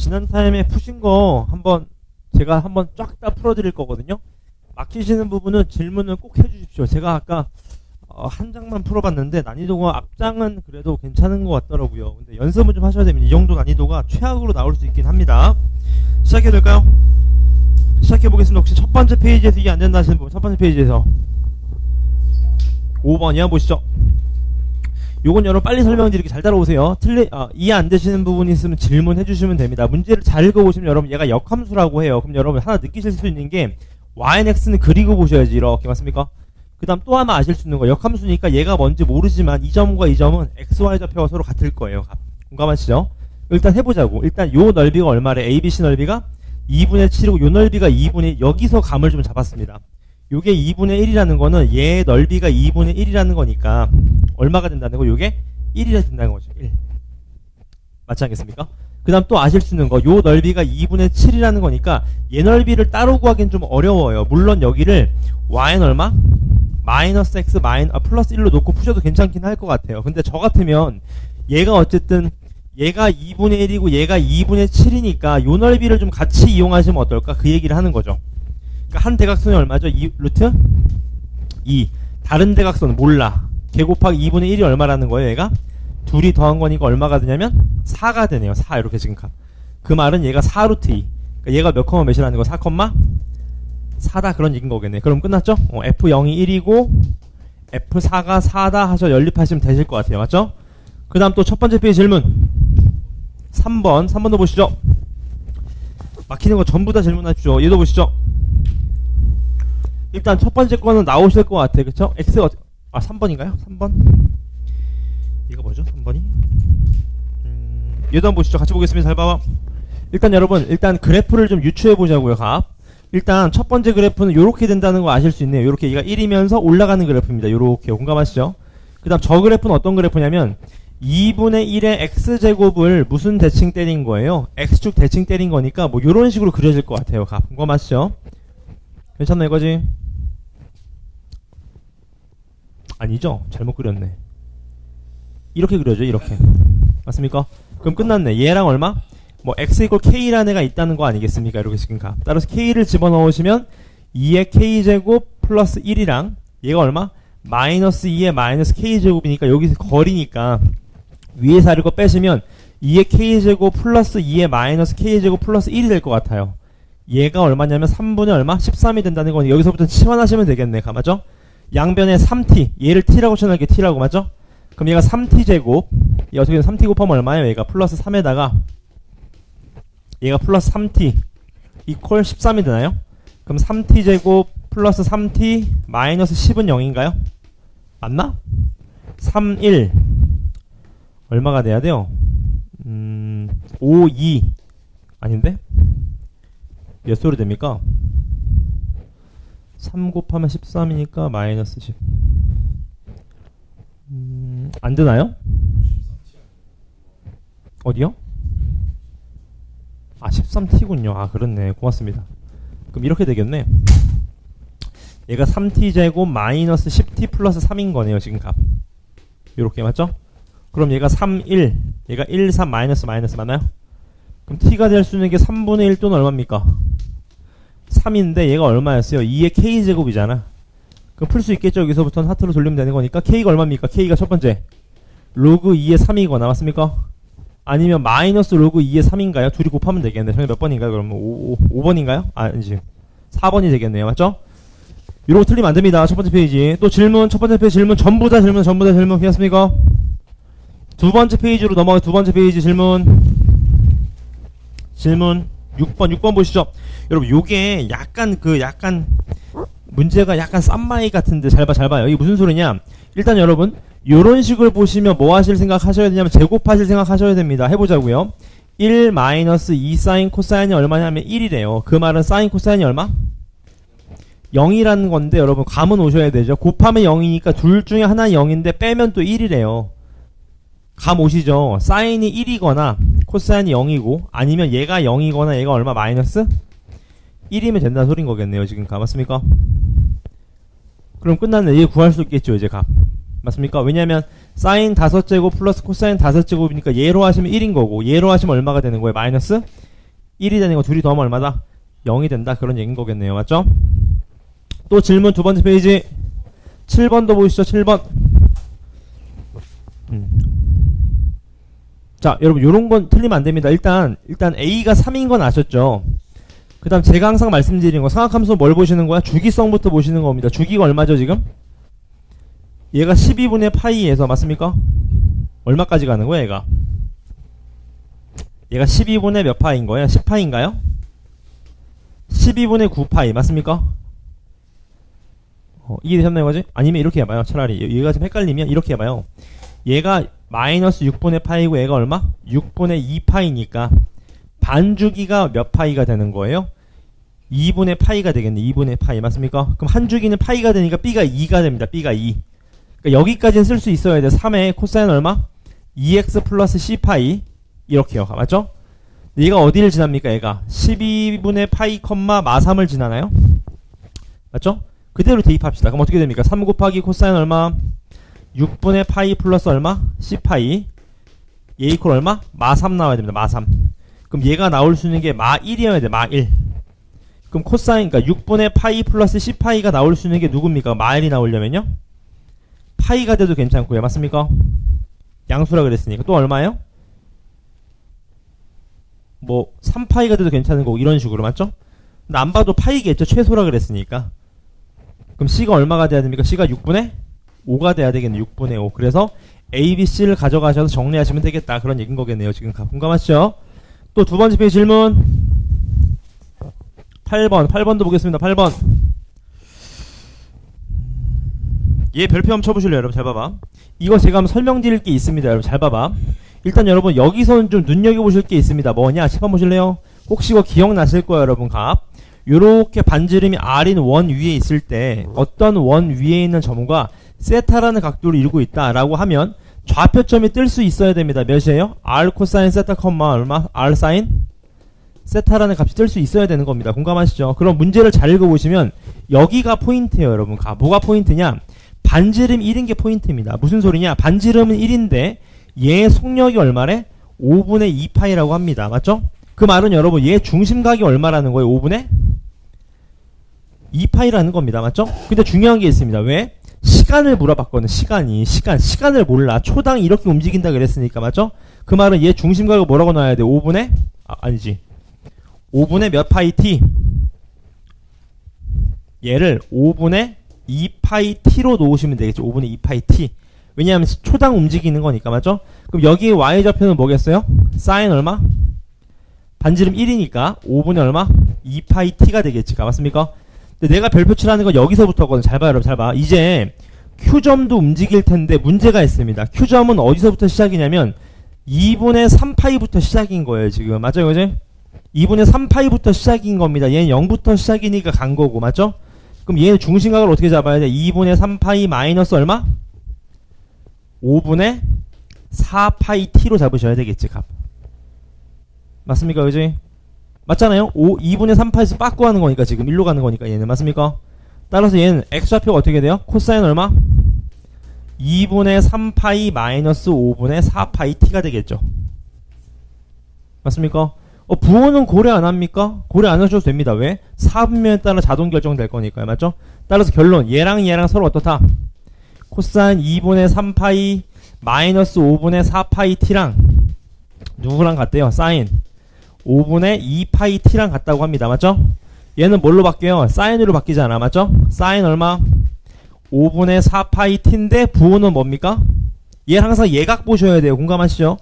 지난 타임에 푸신 거 제가 한번 쫙 다 풀어드릴 거거든요. 막히시는 부분은 질문을 꼭 해주십시오. 제가 아까 한 장만 풀어봤는데 난이도가 앞장은 그래도 괜찮은 것 같더라고요. 근데 연습은 좀 하셔야 됩니다. 이 정도 난이도가 최악으로 나올 수 있긴 합니다. 시작해도 될까요? 시작해보겠습니다. 혹시 첫 번째 페이지에서 이해 안 된다 하시는 분, 첫 번째 페이지에서 5번 이해 보시죠. 요건 여러분 빨리 설명드리기 잘 따라오세요. 이해 안 되시는 부분이 있으면 질문해 주시면 됩니다. 문제를 잘 읽어보시면 여러분 얘가 역함수라고 해요. 그럼 여러분 하나 느끼실 수 있는 게 y, x는 그리고 보셔야지. 이렇게 맞습니까? 그 다음 또 하나 아실 수 있는 거, 역함수니까 얘가 뭔지 모르지만 이 점과 이 점은 x, y 좌표가 서로 같을 거예요. 공감하시죠? 일단 해보자고. 일단 요 넓이가 얼마래? ABC 넓이가 2분의 7이고 요 넓이가 2분의, 여기서 감을 좀 잡았습니다. 요게 2분의 1이라는 거는 얘 넓이가 2분의 1이라는 거니까 얼마가 된다는 거? 요게 1이라 된다는 거죠. 1. 맞지 않겠습니까? 그 다음 또 아실 수 있는 거, 요 넓이가 2분의 7이라는 거니까 얘 넓이를 따로 구하기는 좀 어려워요. 물론 여기를 y는 얼마? 마이너스 x 플러스 1로 놓고 푸셔도 괜찮긴 할 것 같아요. 근데 저 같으면 얘가 어쨌든 얘가 2분의 1이고 얘가 2분의 7이니까 요 넓이를 좀 같이 이용하시면 어떨까? 그 얘기를 하는 거죠. 그러니까 한 대각선이 얼마죠? 2 루트 2. 다른 대각선은 몰라. 걔 곱하기 2분의 1이 얼마라는 거예요? 얘가 둘이 더한 거니까 얼마가 되냐면 4가 되네요. 4 이렇게 지금 그 말은 얘가 4루트 2. 그러니까 얘가 몇 컴마 몇이라는 거? 4 컴마 4다 그런 얘기인 거겠네. 그럼 끝났죠? F0이 1이고 F4가 4다 하셔 연립하시면 되실 것 같아요. 맞죠? 그 다음 또 첫 번째 페이지 질문 3번도 보시죠. 막히는 거 전부 다 질문하십시오. 얘도 보시죠. 일단 첫 번째 거는 나오실 것 같아요. 그쵸? X가 3번인가요? 3번? 이거 뭐죠? 3번이? 얘도 한번 보시죠. 같이 보겠습니다. 잘 봐봐. 일단 여러분, 일단 그래프를 좀 유추해 보자고요. 일단 첫 번째 그래프는 요렇게 된다는 거 아실 수 있네요. 요렇게 얘가 1이면서 올라가는 그래프입니다. 요렇게 공감하시죠? 그 다음 저 그래프는 어떤 그래프냐면 2분의 1의 x제곱을 무슨 대칭 때린 거예요? x축 대칭 때린 거니까 뭐 요런 식으로 그려질 것 같아요. 공감하시죠? 괜찮나 이거지? 아니죠? 잘못 그렸네. 이렇게 그려져. 이렇게 맞습니까? 그럼 끝났네. 얘랑 얼마? 뭐 x 이퀄 k라는 애가 있다는 거 아니겠습니까? 이렇게 지금 따라서 k를 집어넣으시면 2의 k제곱 플러스 1이랑 얘가 얼마? 마이너스 2의 마이너스 k제곱이니까 여기서 거리니까 위에 사를 거 빼시면 2의 k제곱 플러스 2의 마이너스 k제곱 플러스 1이 될 것 같아요. 얘가 얼마냐면 3분의 얼마? 13이 된다는 거니 여기서부터 치환하시면 되겠네. 맞죠? 양변에 3t, 얘를 t라고 쳐놓을게. t라고 맞죠? 그럼 얘가 3t제곱, 얘 어떻게 3t 곱하면 얼마예요? 얘가 플러스 3에다가 얘가 플러스 3t 이퀄 13이 되나요? 그럼 3t제곱 플러스 3t 마이너스 10은 0인가요? 맞나? 3, 1 얼마가 돼야 돼요? 5, 2 아닌데? 몇 소리 됩니까? 3 곱하면 13이니까 마이너스 10 안 되나요? 어디요? 13t군요. 그렇네. 고맙습니다. 그럼 이렇게 되겠네. 얘가 3t제곱 마이너스 10t 플러스 3인 거네요. 지금 요렇게 맞죠? 그럼 얘가 3, 1 얘가 1, 3 마이너스 맞나요? 그럼 t가 될 수 있는 게 3분의 1 또는 얼마입니까? 3인데 얘가 얼마였어요? 2의 k제곱이잖아. 그럼 풀 수 있겠죠? 여기서부터는 하트로 돌리면 되는 거니까 k가 얼마입니까? k가 첫 번째 로그 2의 3이거나 맞습니까? 아니면 마이너스 로그 2의 3인가요? 둘이 곱하면 되겠네. 정답 몇 번인가요? 그럼 5번인가요? 아니지 4번이 되겠네요. 맞죠? 이러고 틀리면 안 됩니다. 첫 번째 페이지. 또 질문, 첫 번째 페이지 질문 전부 다 질문 괜찮습니까? 두 번째 페이지로 넘어가요. 두 번째 페이지 질문 6번 보시죠. 여러분 요게 약간 문제가 약간 쌈마이 같은데 잘 봐요. 이게 무슨 소리냐? 일단 여러분 요런 식을 보시면 뭐 하실 생각 하셔야 되냐면 제곱하실 생각 하셔야 됩니다. 해보자고요. 1 마이너스 2 사인 코사인이 얼마냐면 1이래요. 그 말은 사인 코사인이 얼마? 0이라는 건데 여러분 감은 오셔야 되죠. 곱하면 0이니까 둘 중에 하나는 0인데 빼면 또 1이래요. 감 오시죠? 사인이 1이거나 코사인이 0이고 아니면 얘가 0이거나 얘가 얼마? 마이너스 1이면 된다는 소린 거겠네요. 지금 맞습니까? 그럼 끝났네. 얘 구할 수 있겠죠. 이제 맞습니까? 왜냐면 사인 5제곱 플러스 코사인 5제곱이니까 얘로 하시면 1인 거고 얘로 하시면 얼마가 되는 거예요? 마이너스 1이 되는 거 둘이 더하면 얼마다? 0이 된다. 그런 얘기인 거겠네요. 맞죠? 또 질문 두 번째 페이지 7번도 보시죠. 7번. 자, 여러분 요런 건 틀리면 안 됩니다. 일단 A가 3인 건 아셨죠? 그 다음 제가 항상 말씀드리는 거 상학함수 뭘 보시는 거야? 주기성부터 보시는 겁니다. 주기가 얼마죠 지금? 얘가 12분의 파이에서 맞습니까? 얼마까지 가는 거야 얘가? 얘가 12분의 몇 파이인 거예요? 10파이인가요? 12분의 9파이 맞습니까? 이해되셨나요 거지? 아니면 이렇게 해봐요. 차라리 얘가 좀 헷갈리면 이렇게 해봐요. 얘가 마이너스 6분의 파이고 얘가 얼마? 6분의 2파이니까 반주기가 몇 파이가 되는 거예요? 2분의 파이가 되겠네. 2분의 파이 맞습니까? 그럼 한 주기는 파이가 되니까 B가 2가 됩니다. B가 2. 그러니까 여기까지는 쓸 수 있어야 돼. 3의 코사인 얼마? 2x 플러스 C파이 이렇게요. 맞죠? 얘가 어디를 지납니까? 얘가 12분의 파이 컴마 마3을 지나나요? 맞죠? 그대로 대입합시다. 그럼 어떻게 됩니까? 3 곱하기 코사인 얼마? 6분의 파이 플러스 얼마? C파이 얘 이퀄 얼마? 마3 나와야 됩니다. 마3. 그럼 얘가 나올 수 있는 게 마1이어야 돼. 마1. 그럼 코사인 그러니까 6분의 파이 플러스 C파이가 나올 수 있는 게 누굽니까? 마1이 나오려면요? 파이가 돼도 괜찮고요. 맞습니까? 양수라 그랬으니까. 또 얼마예요? 뭐 3파이가 돼도 괜찮은 거고 이런 식으로 맞죠? 근데 안 봐도 파이겠죠. 최소라 그랬으니까. 그럼 C가 얼마가 돼야 됩니까? C가 6분의 5가 돼야 되겠네. 6분의 5. 그래서 A, B, C를 가져가셔서 정리하시면 되겠다. 그런 얘기인 거겠네요. 지금 공감하시죠? 또 두 번째 페이지 질문 8번도 보겠습니다. 8번 얘 별표 한번 쳐보실래요? 여러분 잘 봐봐. 이거 제가 한번 설명드릴 게 있습니다. 여러분 잘 봐봐. 일단 여러분 여기서는 좀 눈여겨보실 게 있습니다. 뭐냐? 10번 보실래요? 혹시 이거 기억나실 거예요. 여러분 값 요렇게 반지름이 R인 원 위에 있을 때 어떤 원 위에 있는 점과 세타라는 각도를 이루고 있다 라고 하면 좌표점이 뜰 수 있어야 됩니다. 몇이에요? R 코사인 세타 컴마 얼마? R 사인 세타라는 값이 뜰 수 있어야 되는 겁니다. 공감하시죠? 그럼 문제를 잘 읽어보시면 여기가 포인트예요. 여러분 뭐가 포인트냐? 반지름 1인 게 포인트입니다. 무슨 소리냐? 반지름은 1인데 얘의 속력이 얼마래? 5분의 2파이라고 합니다. 맞죠? 그 말은 여러분 얘 중심각이 얼마라는 거예요? 5분의 2파이라는 겁니다. 맞죠? 근데 중요한 게 있습니다. 왜? 시간을 물어봤거든. 시간을 몰라. 초당 이렇게 움직인다 그랬으니까. 맞죠? 그 말은 얘 중심각을 뭐라고 놔야 돼? 5분의 아니지 5분의 몇 파이 t 얘를 5분의 2파이 t로 놓으시면 되겠죠. 5분의 2파이 t 왜냐하면 초당 움직이는 거니까. 맞죠? 그럼 여기에 y좌표는 뭐겠어요? 사인 얼마? 반지름 1이니까 5분의 얼마? 2파이 t가 되겠지. 맞습니까? 근데 내가 별표 칠하는 건 여기서부터거든. 잘 봐요. 여러분 잘 봐. 이제 Q점도 움직일 텐데 문제가 있습니다. Q점은 어디서부터 시작이냐면 2분의 3파이부터 시작인 거예요. 지금 맞아요? 그지? 2분의 3파이부터 시작인 겁니다. 얘는 0부터 시작이니까 간 거고. 맞죠? 그럼 얘는 중심각을 어떻게 잡아야 돼? 2분의 3파이 마이너스 얼마? 5분의 4파이 t로 잡으셔야 되겠지. 값. 맞습니까? 그지? 맞잖아요? 2분의 3파에서 빠꾸 하는 거니까 지금 1로 가는 거니까 얘는 맞습니까? 따라서 얘는 x좌표가 어떻게 돼요? 코사인 얼마? 2분의 3파이 마이너스 5분의 4파이 t가 되겠죠. 맞습니까? 부호는 고려 안 합니까? 고려 안 하셔도 됩니다. 왜? 4분면에 따라 자동 결정될 거니까요. 맞죠? 따라서 결론 얘랑 서로 어떻다? 코사인 2분의 3파이 마이너스 5분의 4파이 t랑 누구랑 같대요? 사인 5분의 2파이 t랑 같다고 합니다. 맞죠? 얘는 뭘로 바뀌어요? 사인으로 바뀌잖아. 맞죠? 사인 얼마? 5분의 4파이 t인데 부호는 뭡니까? 얘 항상 예각 보셔야 돼요. 공감하시죠?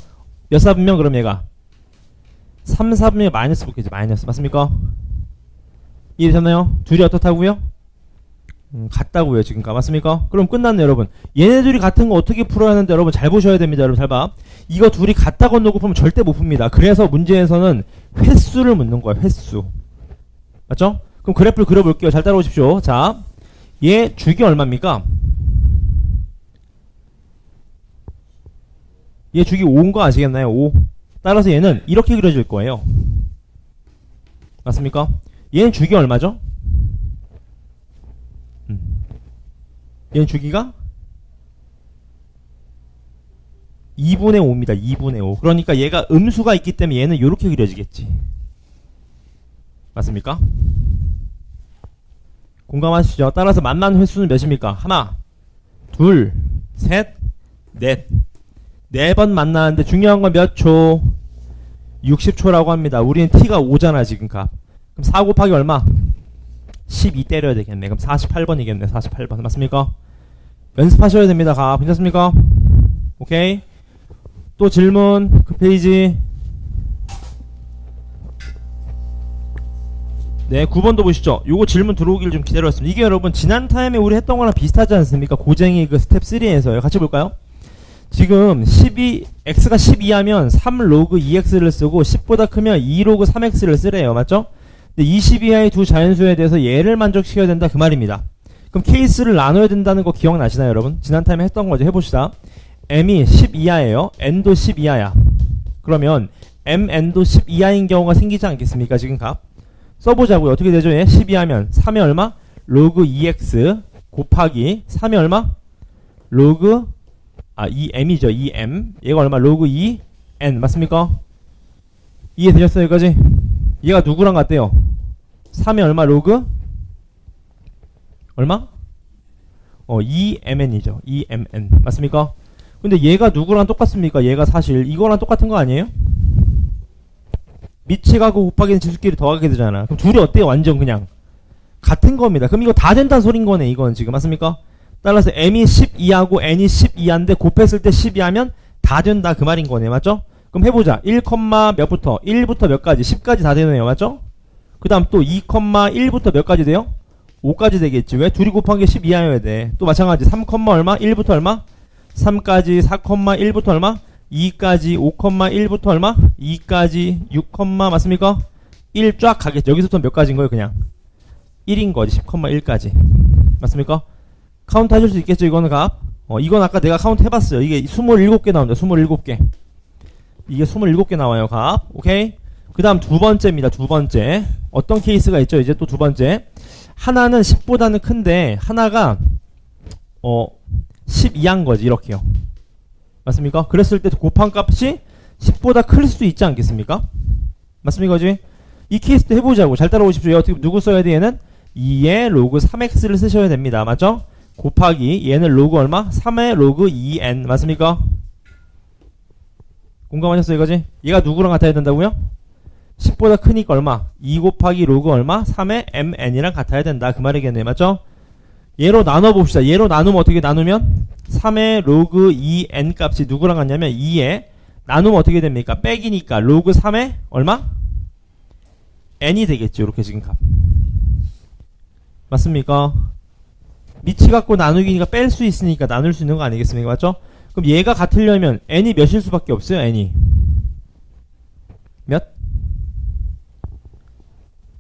몇 사분면 그럼 얘가? 3, 4분면 마이너스 붙겠지. 마이너스. 맞습니까? 이해되셨나요? 둘이 어떻다고요? 같다고요. 지금까 맞습니까? 그럼 끝났네 여러분. 얘네들이 같은 거 어떻게 풀어야 하는데 여러분 잘 보셔야 됩니다. 여러분 잘 봐. 이거 둘이 같다 건너고 풀면 절대 못 풉니다. 그래서 문제에서는 횟수를 묻는 거예요. 횟수. 맞죠? 그럼 그래프를 그려볼게요. 잘 따라오십시오. 자, 얘 주기 얼마입니까? 얘 주기 5인 거 아시겠나요? 5. 따라서 얘는 이렇게 그려질 거예요. 맞습니까? 얘는 주기 얼마죠? 얘는 주기가 2분의 5입니다. 2분의 5. 그러니까 얘가 음수가 있기 때문에 얘는 이렇게 그려지겠지. 맞습니까? 공감하시죠? 따라서 만난 횟수는 몇입니까? 하나, 둘, 셋, 넷. 4번 만나는데 중요한 건 몇 초? 60초라고 합니다. 우리는 t가 5잖아 지금 값. 그럼 4 곱하기 얼마? 12 때려야 되겠네. 그럼 48번이겠네. 48번 맞습니까? 연습하셔야 됩니다. 값 괜찮습니까? 오케이. 또 질문 그 페이지. 네, 9번도 보시죠. 요거 질문 들어오길 좀 기다렸습니다. 이게 여러분 지난 타임에 우리 했던 거랑 비슷하지 않습니까? 고쟁이 그 스텝 3에서요. 같이 볼까요? 지금 x가 12 하면 3 로그 2x를 쓰고 10보다 크면 2 로그 3x를 쓰래요. 맞죠? 근데 20 이하의 두 자연수에 대해서 얘를 만족시켜야 된다 그 말입니다. 그럼 케이스를 나눠야 된다는 거 기억나시나요, 여러분? 지난 타임에 했던 거죠. 해봅시다. m이 10 이하예요. n도 10 이하야. 그러면 mn도 10 이하인 경우가 생기지 않겠습니까? 지금 값. 써보자고요. 어떻게 되죠? 얘 12 하면 3에 얼마? 로그 2x 곱하기 3에 얼마? 로그 2m이죠. 2m. 얘가 얼마? 로그 2n. 맞습니까? 이해되셨어요? 여기까지? 얘가 누구랑 같대요? 3에 얼마? 로그? 얼마? 2mn이죠. 2mn. 맞습니까? 근데 얘가 누구랑 똑같습니까? 얘가 사실 이거랑 똑같은 거 아니에요? 밑에 가고 곱하기는 지수끼리 더하게 되잖아. 그럼 둘이 어때요? 완전 그냥 같은 겁니다. 그럼 이거 다 된다는 소린 거네. 이건 지금 맞습니까? 따라서 m이 12하고 n이 12한데 곱했을 때 12하면 다 된다 그 말인 거네. 맞죠? 그럼 해보자. 1, 몇부터 1부터 몇 가지? 10까지 다 되네요. 맞죠? 그 다음 또 2,1부터 몇 가지 돼요? 5까지 되겠지. 왜? 둘이 곱한 게 12하여야 돼. 또 마찬가지 3, 얼마? 1부터 얼마? 3까지 4,1부터 얼마? 2까지 5,1부터 얼마? 2까지 6, 맞습니까? 1 쫙 가겠죠. 여기서부터 몇 가지인 거예요? 그냥 1인 거지. 10,1까지 맞습니까? 카운트 하실 수 있겠죠? 이거는 값. 이건 아까 내가 카운트 해봤어요. 이게 27개 나온다. 27개. 이게 27개 나와요. 값. 오케이? 그 다음 두 번째입니다. 두 번째. 어떤 케이스가 있죠? 이제 또 두 번째. 하나는 10보다는 큰데 하나가 12한 거지. 이렇게요. 맞습니까? 그랬을 때 곱한 값이 10보다 클 수도 있지 않겠습니까? 맞습니까? 그지? 이 케이스도 해보자고. 잘 따라오십시오. 어떻게 누구 써야 돼? 얘는 2의 로그 3x를 쓰셔야 됩니다. 맞죠? 곱하기 얘는 로그 얼마? 3의 로그 2n. 맞습니까? 공감하셨어요? 이거지? 얘가 누구랑 같아야 된다고요? 10보다 크니까 얼마? 2 곱하기 로그 얼마? 3의 mn이랑 같아야 된다. 그 말이겠네. 맞죠? 얘로 나눠봅시다. 얘로 나누면 어떻게 나누면? 3의 로그 2n 값이 누구랑 같냐면 2에 나누면 어떻게 됩니까? 빼기니까 로그 3의 얼마? n이 되겠죠. 이렇게 지금 값. 맞습니까? 밑이 갖고 나누기니까 뺄 수 있으니까 나눌 수 있는 거 아니겠습니까? 맞죠? 그럼 얘가 같으려면 n이 몇일 수밖에 없어요. n이 몇?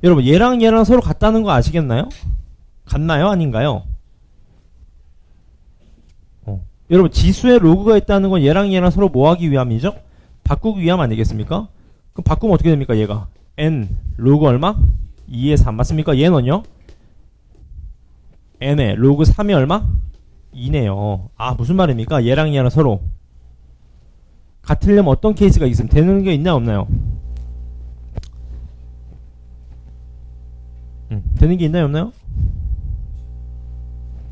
여러분 얘랑 얘랑 서로 같다는 거 아시겠나요? 같나요? 아닌가요? 여러분 지수에 로그가 있다는 건 얘랑 얘랑 서로 뭐 하기 위함이죠? 바꾸기 위함 아니겠습니까? 그럼 바꾸면 어떻게 됩니까? 얘가 n 로그 얼마? 2의 3 맞습니까? 얘는요? n에 로그 3이 얼마? 2네요. 아 무슨 말입니까? 얘랑 얘랑 서로 같으려면 어떤 케이스가 있으면 되는 게 있나 없나요? 되는 게 있나요 없나요?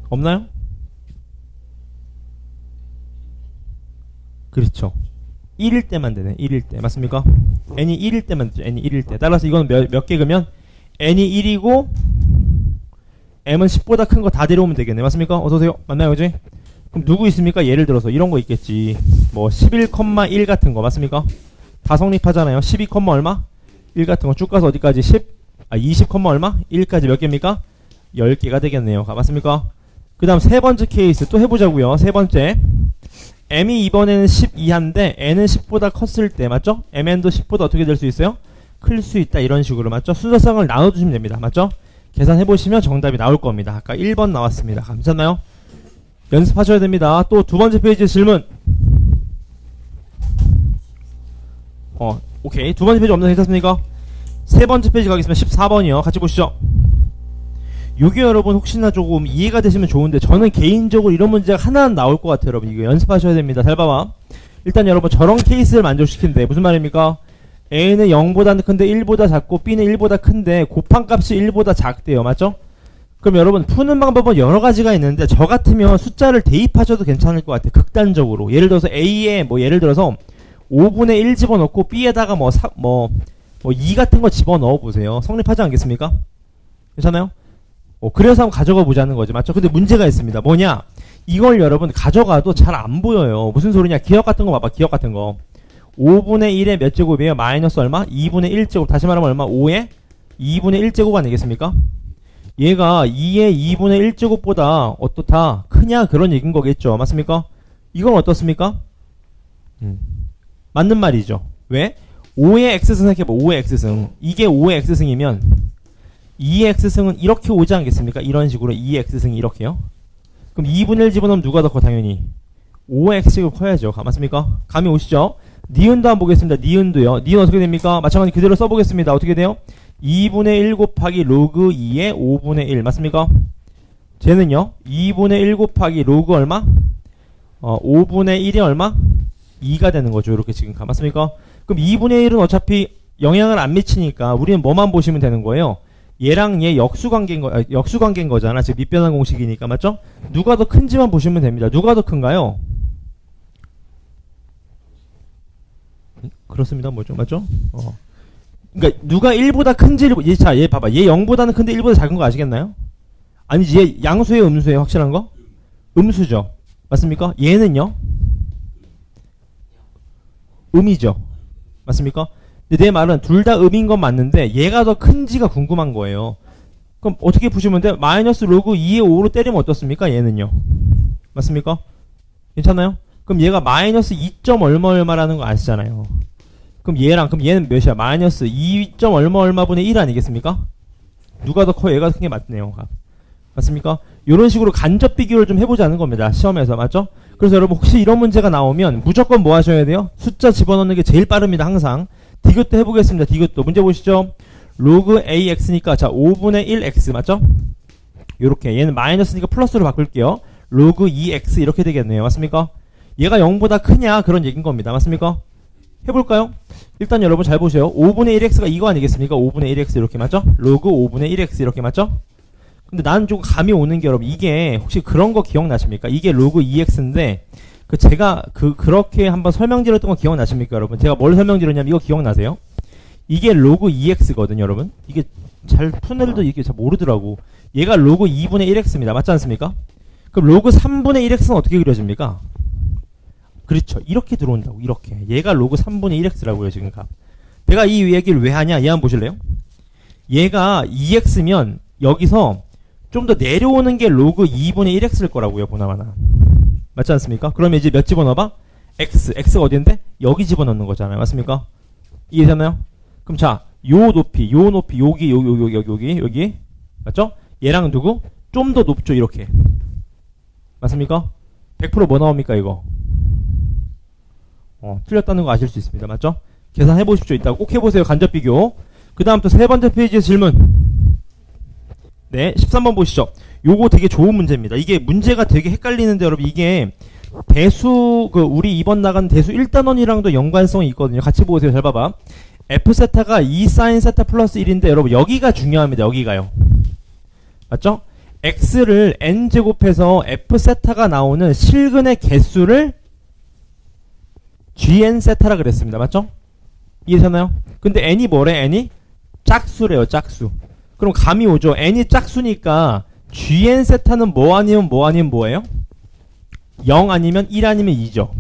없나요? 그렇죠. 1일 때만 되네. 1일 때. 맞습니까? n이 1일 때만 되죠. n이 1일 때. 따라서 이거는 몇 개 그러면 n이 1이고 m은 10보다 큰 거 다 데려오면 되겠네. 맞습니까? 어서오세요. 맞나요? 그지? 그럼 누구 있습니까? 예를 들어서 이런 거 있겠지. 뭐 11,1 같은 거. 맞습니까? 다 성립하잖아요. 12, 얼마? 1 같은 거 쭉 가서 어디까지? 20, 얼마? 1까지 몇 개입니까? 10개가 되겠네요. 맞습니까? 그 다음 세 번째 케이스 또 해보자고요. 세 번째. m이 이번에는 12한데 n은 10보다 컸을 때 맞죠? mn도 10보다 어떻게 될 수 있어요? 클 수 있다. 이런 식으로 맞죠? 순서상을 나눠주시면 됩니다. 맞죠? 계산해보시면 정답이 나올 겁니다. 아까 1번 나왔습니다. 괜찮나요? 연습하셔야 됩니다. 또 두 번째 페이지 질문. 오케이. 두 번째 페이지 없나 괜찮습니까? 세 번째 페이지 가겠습니다. 14번이요. 같이 보시죠. 요게 여러분 혹시나 조금 이해가 되시면 좋은데 저는 개인적으로 이런 문제가 하나는 나올 것 같아요. 여러분 이거 연습하셔야 됩니다. 잘 봐봐. 일단 여러분 저런 케이스를 만족시킨대. 무슨 말입니까? A는 0보다 큰데 1보다 작고 B는 1보다 큰데 곱한 값이 1보다 작대요. 맞죠? 그럼 여러분 푸는 방법은 여러 가지가 있는데 저 같으면 숫자를 대입하셔도 괜찮을 것 같아요. 극단적으로. 예를 들어서 A에 뭐 예를 들어서 5분의 1 집어넣고 B에다가 뭐 2 같은 거 집어넣어 보세요. 성립하지 않겠습니까? 괜찮아요? 그래서 한번 가져가 보자는 거지. 맞죠? 근데 문제가 있습니다. 뭐냐? 이걸 여러분 가져가도 잘 안 보여요. 무슨 소리냐? 기억 같은 거 봐봐. 기억 같은 거. 5분의 1의 몇 제곱이에요? 마이너스 얼마? 2분의 1제곱. 다시 말하면 얼마? 5의 2분의 1제곱 아니겠습니까? 얘가 2의 2분의 1제곱보다 어떻다? 크냐? 그런 얘기인 거겠죠. 맞습니까? 이건 어떻습니까? 맞는 말이죠. 왜? 5의 x승 생각해봐. 5의 x승. 이게 5의 x승이면 2의 x승은 이렇게 오지 않겠습니까? 이런 식으로 2의 x승이 이렇게요. 그럼 2분의 1 집어넣으면 누가 더 커? 당연히 5의 x제곱 커야죠. 맞습니까? 감이 오시죠? 니은도 한번 보겠습니다. 니은도요. 니은 어떻게 됩니까? 마찬가지 그대로 써보겠습니다. 어떻게 돼요? 2분의 1 곱하기 로그 2의 5분의 1 맞습니까? 쟤는요 2분의 1 곱하기 로그 얼마? 5분의 1이 얼마? 2가 되는 거죠. 이렇게 지금 맞습니까? 그럼 2분의 1은 어차피 영향을 안 미치니까 우리는 뭐만 보시면 되는 거예요? 얘랑 얘 역수관계인 거잖아. 지금 밑변환 공식이니까 맞죠? 누가 더 큰지만 보시면 됩니다. 누가 더 큰가요? 그렇습니다. 뭐죠? 맞죠? 그러니까 누가 1보다 큰지 얘 봐봐. 얘 0보다는 큰데 1보다 작은 거 아시겠나요? 아니지. 얘 양수예요, 음수예요? 확실한 거? 음수죠. 맞습니까? 얘는요? 음이죠. 맞습니까? 근데 내 말은 둘 다 음인 건 맞는데 얘가 더 큰지가 궁금한 거예요. 그럼 어떻게 푸시면 돼? 마이너스 로그 2의 5로 때리면 어떻습니까? 얘는요. 맞습니까? 괜찮아요? 그럼 얘가 마이너스 2. 얼마라는 거 아시잖아요. 그럼 얘는 몇이야? 마이너스 2. 얼마분의 1 아니겠습니까? 누가 더 커요? 얘가 더 큰 게 맞네요. 맞습니까? 이런 식으로 간접 비교를 좀 해보자는 겁니다. 시험에서. 맞죠? 그래서 여러분 혹시 이런 문제가 나오면 무조건 뭐 하셔야 돼요? 숫자 집어넣는 게 제일 빠릅니다. 항상. 디귿도 해보겠습니다. 디귿도. 문제 보시죠. 로그 AX니까 자 5분의 1X 맞죠? 요렇게 얘는 마이너스니까 플러스로 바꿀게요. 로그 2X 이렇게 되겠네요. 맞습니까? 얘가 0보다 크냐 그런 얘기인 겁니다. 맞습니까? 해볼까요? 일단 여러분 잘 보세요. 5분의 1X가 이거 아니겠습니까? 5분의 1X 이렇게 맞죠? 로그 5분의 1X 이렇게 맞죠? 근데 나는 좀 감이 오는 게 여러분 이게 혹시 그런 거 기억나십니까? 이게 로그 2X인데 제가 그렇게 한번 설명드렸던 거 기억나십니까 여러분? 제가 뭘 설명드렸냐면 이거 기억나세요? 이게 로그 2X거든요 여러분. 이게 잘 푸는 애들도 이게 잘 모르더라고. 얘가 로그 2분의 1X입니다. 맞지 않습니까? 그럼 로그 3분의 1X는 어떻게 그려집니까? 그렇죠. 이렇게 들어온다고. 이렇게. 얘가 로그 3분의 1X라고요 지금 값. 내가 이 얘기를 왜 하냐? 얘 한번 보실래요? 얘가 2X면 여기서 좀 더 내려오는 게 로그 2분의 1X일 거라고요. 보나마나. 맞지 않습니까? 그러면 이제 몇 집어넣어봐? X가 어디인데? 여기 집어넣는 거잖아요. 맞습니까? 이해되나요? 그럼 자, 요 높이, 여기. 맞죠? 얘랑 누구? 좀 더 높죠, 이렇게. 맞습니까? 100% 뭐 나옵니까, 이거? 틀렸다는 거 아실 수 있습니다. 맞죠? 계산해 보십시오. 이따 꼭 해보세요. 간접 비교. 그 다음 또 세 번째 페이지의 질문. 네, 13번 보시죠. 요거 되게 좋은 문제입니다. 이게 문제가 되게 헷갈리는데 여러분 이게 대수 우리 이번 나간 대수 1단원이랑도 연관성이 있거든요. 같이 보세요. 잘 봐봐. F세타가 2sin 세타 플러스 1인데 여러분 여기가 중요합니다. 여기가요. 맞죠? X를 n제곱해서 F세타가 나오는 실근의 개수를 GN세타라 그랬습니다. 맞죠? 이해되나요? 근데 n이 뭐래? n이 짝수래요. 짝수. 그럼 감이 오죠. n이 짝수니까 GN세타는 뭐 아니면 뭐예요? 0 아니면 1 아니면 2죠.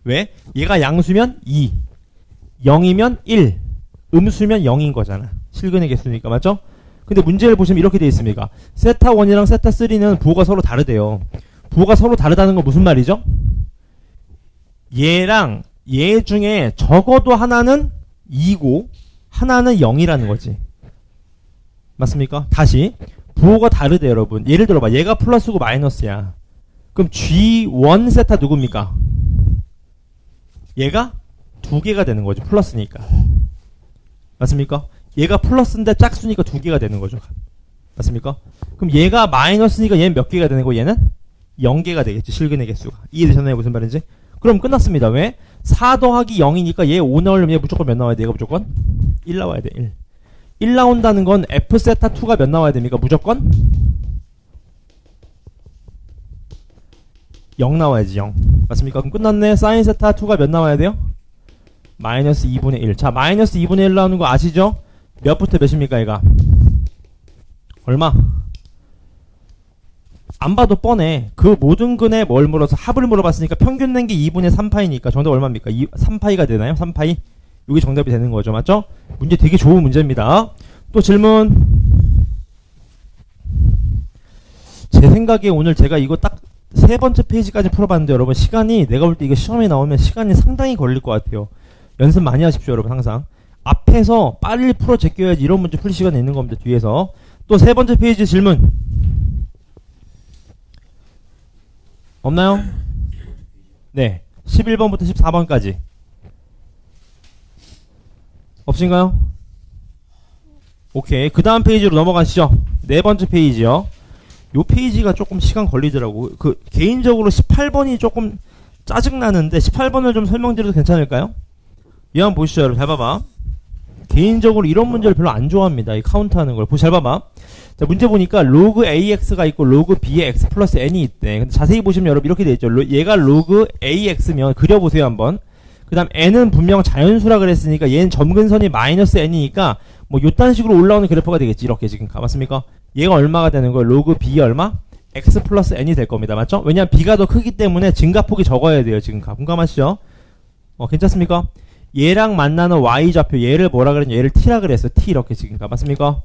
왜? 얘가 양수면 2, 0이면 1, 음수면 0인 거잖아. 실근의 개수니까. 맞죠? 근데 문제를 보시면 이렇게 되어 있습니다. 세타 1이랑 세타 3는 부호가 서로 다르대요. 부호가 서로 다르다는 건 무슨 말이죠? 얘랑 얘 중에 적어도 하나는 2고 하나는 0이라는 거지. 맞습니까? 다시 부호가 다르대 여러분. 예를 들어봐. 얘가 플러스고 마이너스야. 그럼 G1 세타 누굽니까? 얘가 두 개가 되는 거죠. 플러스니까. 맞습니까? 얘가 플러스인데 짝수니까 두 개가 되는 거죠. 맞습니까? 그럼 얘가 마이너스니까 얘는 몇 개가 되는 거고 얘는 0개가 되겠지. 실근의 개수가. 이해되셨나요? 무슨 말인지? 그럼 끝났습니다. 왜? 4 더하기 0이니까 얘 5 나오려면 얘 무조건 몇 나와야 돼? 얘가 무조건 1 나와야 돼. 1. 1 나온다는 건 f 세타 2가 몇 나와야 됩니까? 무조건 0 나와야지. 0. 맞습니까? 그럼 끝났네. 사인 세타 2가 몇 나와야 돼요? 마이너스 2분의 1. 자, 마이너스 2분의 1 나오는 거 아시죠? 몇부터 몇입니까, 얘가? 얼마? 안 봐도 뻔해. 그 모든 근에 뭘 물어서 합을 물어봤으니까 평균 낸 게 2분의 3파이니까 정답 얼마입니까? 3파이가 되나요? 3파이? 이게 정답이 되는 거죠. 맞죠? 문제 되게 좋은 문제입니다. 또 질문. 제 생각에 오늘 제가 이거 딱 세 번째 페이지까지 풀어봤는데 여러분 시간이 내가 볼 때 이거 시험에 나오면 시간이 상당히 걸릴 것 같아요. 연습 많이 하십시오 여러분. 항상 앞에서 빨리 풀어 제껴야지 이런 문제 풀 시간이 있는 겁니다. 뒤에서 또 세 번째 페이지 질문 없나요? 네, 11번부터 14번까지 없으신가요? 오케이, 그 다음 페이지로 넘어가시죠. 네 번째 페이지요. 요 페이지가 조금 시간 걸리더라고. 그 개인적으로 18번이 조금 짜증나는데 18번을 좀 설명드려도 괜찮을까요? 이 한번 보시죠 여러분. 잘 봐봐. 개인적으로 이런 문제를 별로 안 좋아합니다. 이 카운트하는 걸. 잘 봐봐. 자, 문제 보니까 로그 AX가 있고 로그 B의 X 플러스 N이 있대. 근데 자세히 보시면 여러분 이렇게 돼 있죠. 얘가 로그 AX면 그려보세요 한번. 그 다음 N은 분명 자연수라 그랬으니까 얘는 점근선이 마이너스 N이니까 뭐 요딴 식으로 올라오는 그래프가 되겠지. 이렇게 지금 맞습니까? 얘가 얼마가 되는 거예요? 로그 B 얼마? X 플러스 N이 될 겁니다. 맞죠? 왜냐면 B가 더 크기 때문에 증가폭이 적어야 돼요. 지금 공감하시죠? 괜찮습니까? 얘랑 만나는 Y좌표 얘를 뭐라 그랬냐? 얘를 T라 그랬어. T 이렇게 지금 맞습니까?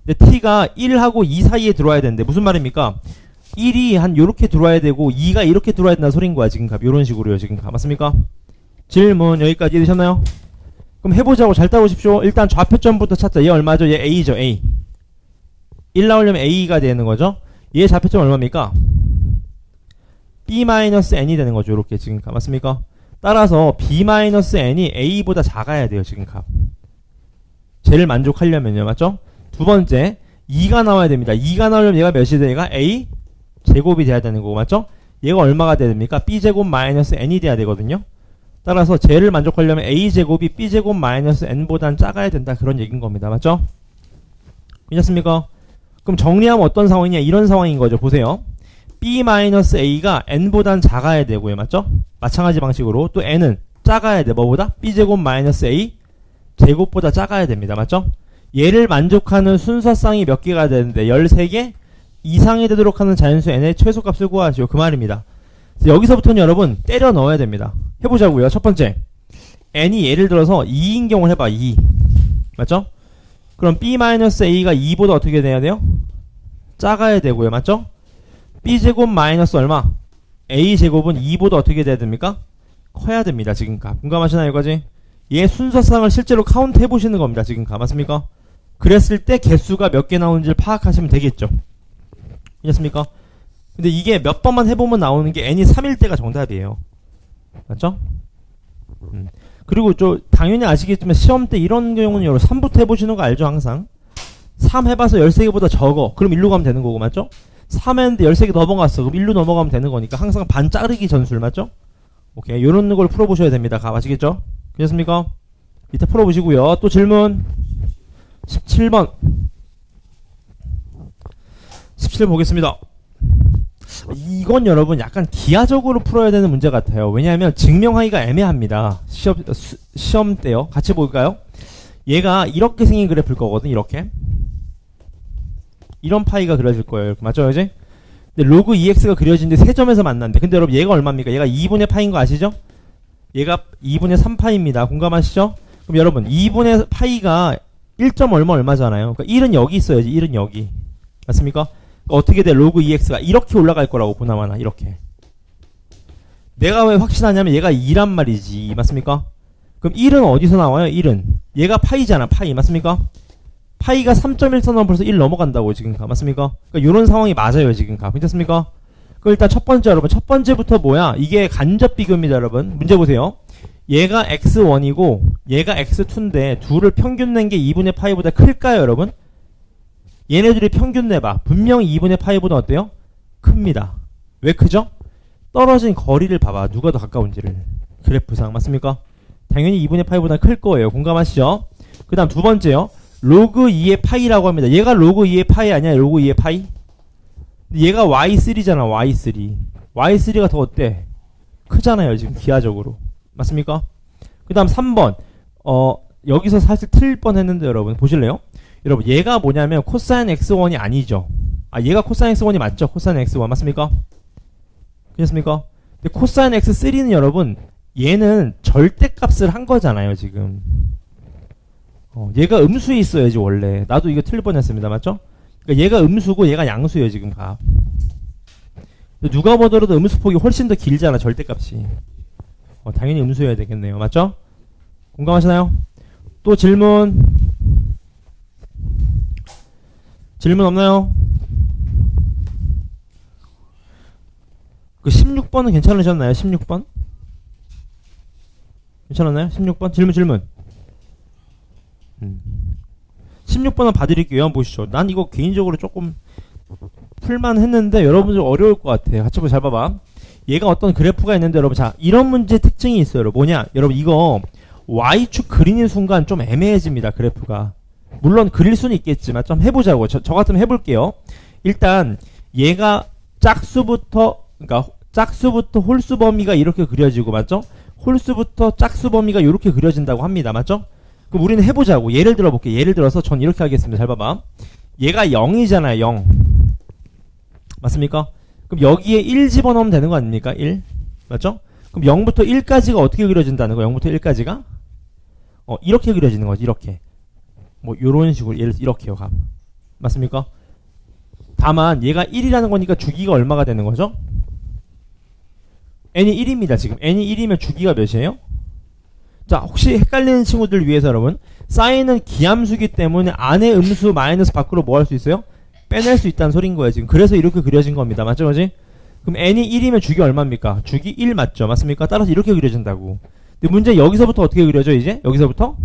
근데 T가 1하고 2 사이에 들어와야 되는데 무슨 말입니까? 1이 한 요렇게 들어와야 되고 2가 이렇게 들어와야 된다는 소린 거야. 지금 요런 식으로요. 지금 맞습니까? 질문 여기까지 되셨나요? 그럼 해보자고. 잘 따라오십시오. 일단 좌표점부터 찾자. 얘 얼마죠? 얘 A죠. A. 1 나오려면 A가 되는 거죠. 얘 좌표점 얼마입니까? B-N이 되는 거죠. 요렇게 지금 맞습니까? 따라서 B-N이 A보다 작아야 돼요. 지금 값. 쟤를 만족하려면요. 맞죠? 두 번째 2가 나와야 됩니다. 2가 나오려면 얘가 몇이 돼요? 얘가 A 제곱이 돼야 되는 거고 맞죠? 얘가 얼마가 돼야 됩니까? B제곱 마이너스 N이 돼야 되거든요. 따라서 쟤를 만족하려면 A제곱이 B제곱 마이너스 N보단 작아야 된다. 그런 얘기인 겁니다. 맞죠? 괜찮습니까? 그럼 정리하면 어떤 상황이냐? 이런 상황인 거죠. 보세요. B-A가 N보단 작아야 되고요. 맞죠? 마찬가지 방식으로 또 N은 작아야 돼. 뭐보다? B제곱 마이너스 A 제곱보다 작아야 됩니다. 맞죠? 얘를 만족하는 순서쌍이 몇 개가 되는데 13개 이상이 되도록 하는 자연수 N의 최소값을 구하시오. 그 말입니다. 여기서부터는 여러분 때려 넣어야 됩니다. 해보자고요. 첫 번째 N이 예를 들어서 2인 경우를 해봐. 2 맞죠? 그럼 B-A가 2보다 어떻게 돼야 돼요? 작아야 되고요. 맞죠? B제곱 마이너스 얼마? A제곱은 2보다 어떻게 돼야 됩니까? 커야 됩니다. 지금 값. 공감하시나요? 여기까지? 얘 순서상을 실제로 카운트 해보시는 겁니다. 지금 값. 맞습니까? 그랬을 때 개수가 몇 개 나오는지를 파악하시면 되겠죠. 이해했습니까? 근데 이게 몇 번만 해보면 나오는 게 N이 3일 때가 정답이에요. 맞죠? 그리고 당연히 아시겠지만 시험 때 이런 경우는 여러분 3부터 해보시는 거 알죠? 항상 3 해봐서 13개보다 적어. 그럼 1로 가면 되는 거고 맞죠? 3 했는데 13개 넘어갔어. 그럼 1로 넘어가면 되는 거니까 항상 반 자르기 전술 맞죠? 오케이, 요런 걸 풀어보셔야 됩니다. 아시겠죠? 괜찮습니까? 이따 풀어보시고요. 또 질문 17번 17 보겠습니다. 이건 여러분 약간 기하적으로 풀어야 되는 문제 같아요. 왜냐하면 증명하기가 애매합니다. 시험 때요. 같이 볼까요? 얘가 이렇게 생긴 그래프일 거거든. 이렇게 이런 파이가 그려질 거예요. 맞죠? 이제 근데 로그 2x가 그려지는데 세 점에서 만난대. 근데 여러분 얘가 얼마입니까? 얘가 2분의 파인 거 아시죠? 얘가 2분의 3파입니다. 공감하시죠? 그럼 여러분 2분의 파이가 1점 얼마잖아요. 그러니까 1은 여기 있어야지. 1은 여기. 맞습니까? 어떻게 돼? 로그 2x가 이렇게 올라갈 거라고 보나마나 이렇게. 내가 왜 확신하냐면 얘가 2란 말이지. 맞습니까? 그럼 1은 어디서 나와요? 1은 얘가 파이잖아. 파이. 맞습니까? 파이가 3.1선 넘으면 벌써 1 넘어간다고 지금 맞습니까? 그러니까 이런 상황이 맞아요. 지금 괜찮습니까? 그럼 일단 첫 번째 여러분. 첫 번째부터 뭐야? 이게 간접 비교입니다. 여러분. 문제 보세요. 얘가 x1이고 얘가 x2인데 둘을 평균 낸 게 2분의 파이보다 클까요? 여러분? 얘네들이 평균 내봐. 분명히 2분의 파이보다 어때요? 큽니다. 왜 크죠? 떨어진 거리를 봐봐. 누가 더 가까운지를. 그래프상 맞습니까? 당연히 2분의 파이보다 클 거예요. 공감하시죠? 그 다음 두 번째요. 로그 2의 파이라고 합니다. 얘가 로그 2의 파이 아니야? 로그 2의 파이? 근데 얘가 y3잖아. y3. y3가 더 어때? 크잖아요. 지금 기하적으로. 맞습니까? 그 다음 3번. 여기서 사실 틀릴 뻔 했는데 여러분 보실래요? 여러분 얘가 뭐냐면 코사인 x1이 아니죠. 얘가 코사인 x1이 맞죠? 코사인 x1 맞습니까? 그렇습니까? 근데 코사인 x3는 여러분 얘는 절대값을 한 거잖아요 지금. 얘가 음수에 있어야지 원래. 나도 이거 틀릴 뻔했습니다. 맞죠? 그러니까 얘가 음수고 얘가 양수예요 지금 값. 누가 보더라도 음수폭이 훨씬 더 길잖아 절대값이. 당연히 음수여야 되겠네요. 맞죠? 공감하시나요? 또 질문 없나요? 그 16번은 괜찮으셨나요? 16번? 괜찮았나요? 16번? 질문 16번은 봐드릴게요. 보시죠. 난 이거 개인적으로 조금 풀만 했는데 여러분들 어려울 것 같아요. 같이 잘 봐봐. 얘가 어떤 그래프가 있는데 여러분 자 이런 문제 특징이 있어요. 여러분. 뭐냐 여러분 이거 Y축 그리는 순간 좀 애매해집니다. 그래프가. 물론 그릴 수는 있겠지만 좀 해보자고. 저 같으면 해볼게요. 일단 얘가 그러니까 짝수부터 홀수 범위가 이렇게 그려지고 맞죠? 홀수부터 짝수 범위가 이렇게 그려진다고 합니다. 맞죠? 그럼 우리는 해보자고. 예를 들어 볼게요. 예를 들어서 전 이렇게 하겠습니다. 잘 봐봐. 얘가 0이잖아요. 0. 맞습니까? 그럼 여기에 1 집어넣으면 되는 거 아닙니까? 1. 맞죠? 그럼 0부터 1까지가 어떻게 그려진다는 거? 0부터 1까지가? 이렇게 그려지는 거지. 이렇게. 뭐 요런 식으로 예를 들어서 이렇게요. 값. 맞습니까? 다만 얘가 1이라는 거니까 주기가 얼마가 되는 거죠? n이 1입니다. 지금 n이 1이면 주기가 몇이에요? 자 혹시 헷갈리는 친구들 위해서 여러분 사인은 기함수기 때문에 안에 음수 마이너스 밖으로 뭐 할 수 있어요? 빼낼 수 있다는 소린 거예요. 지금 그래서 이렇게 그려진 겁니다. 맞죠? 그지? 그럼 n이 1이면 주기 얼마입니까? 주기 1 맞죠? 맞습니까? 따라서 이렇게 그려진다고. 근데 문제 여기서부터 어떻게 그려져 이제? 여기서부터?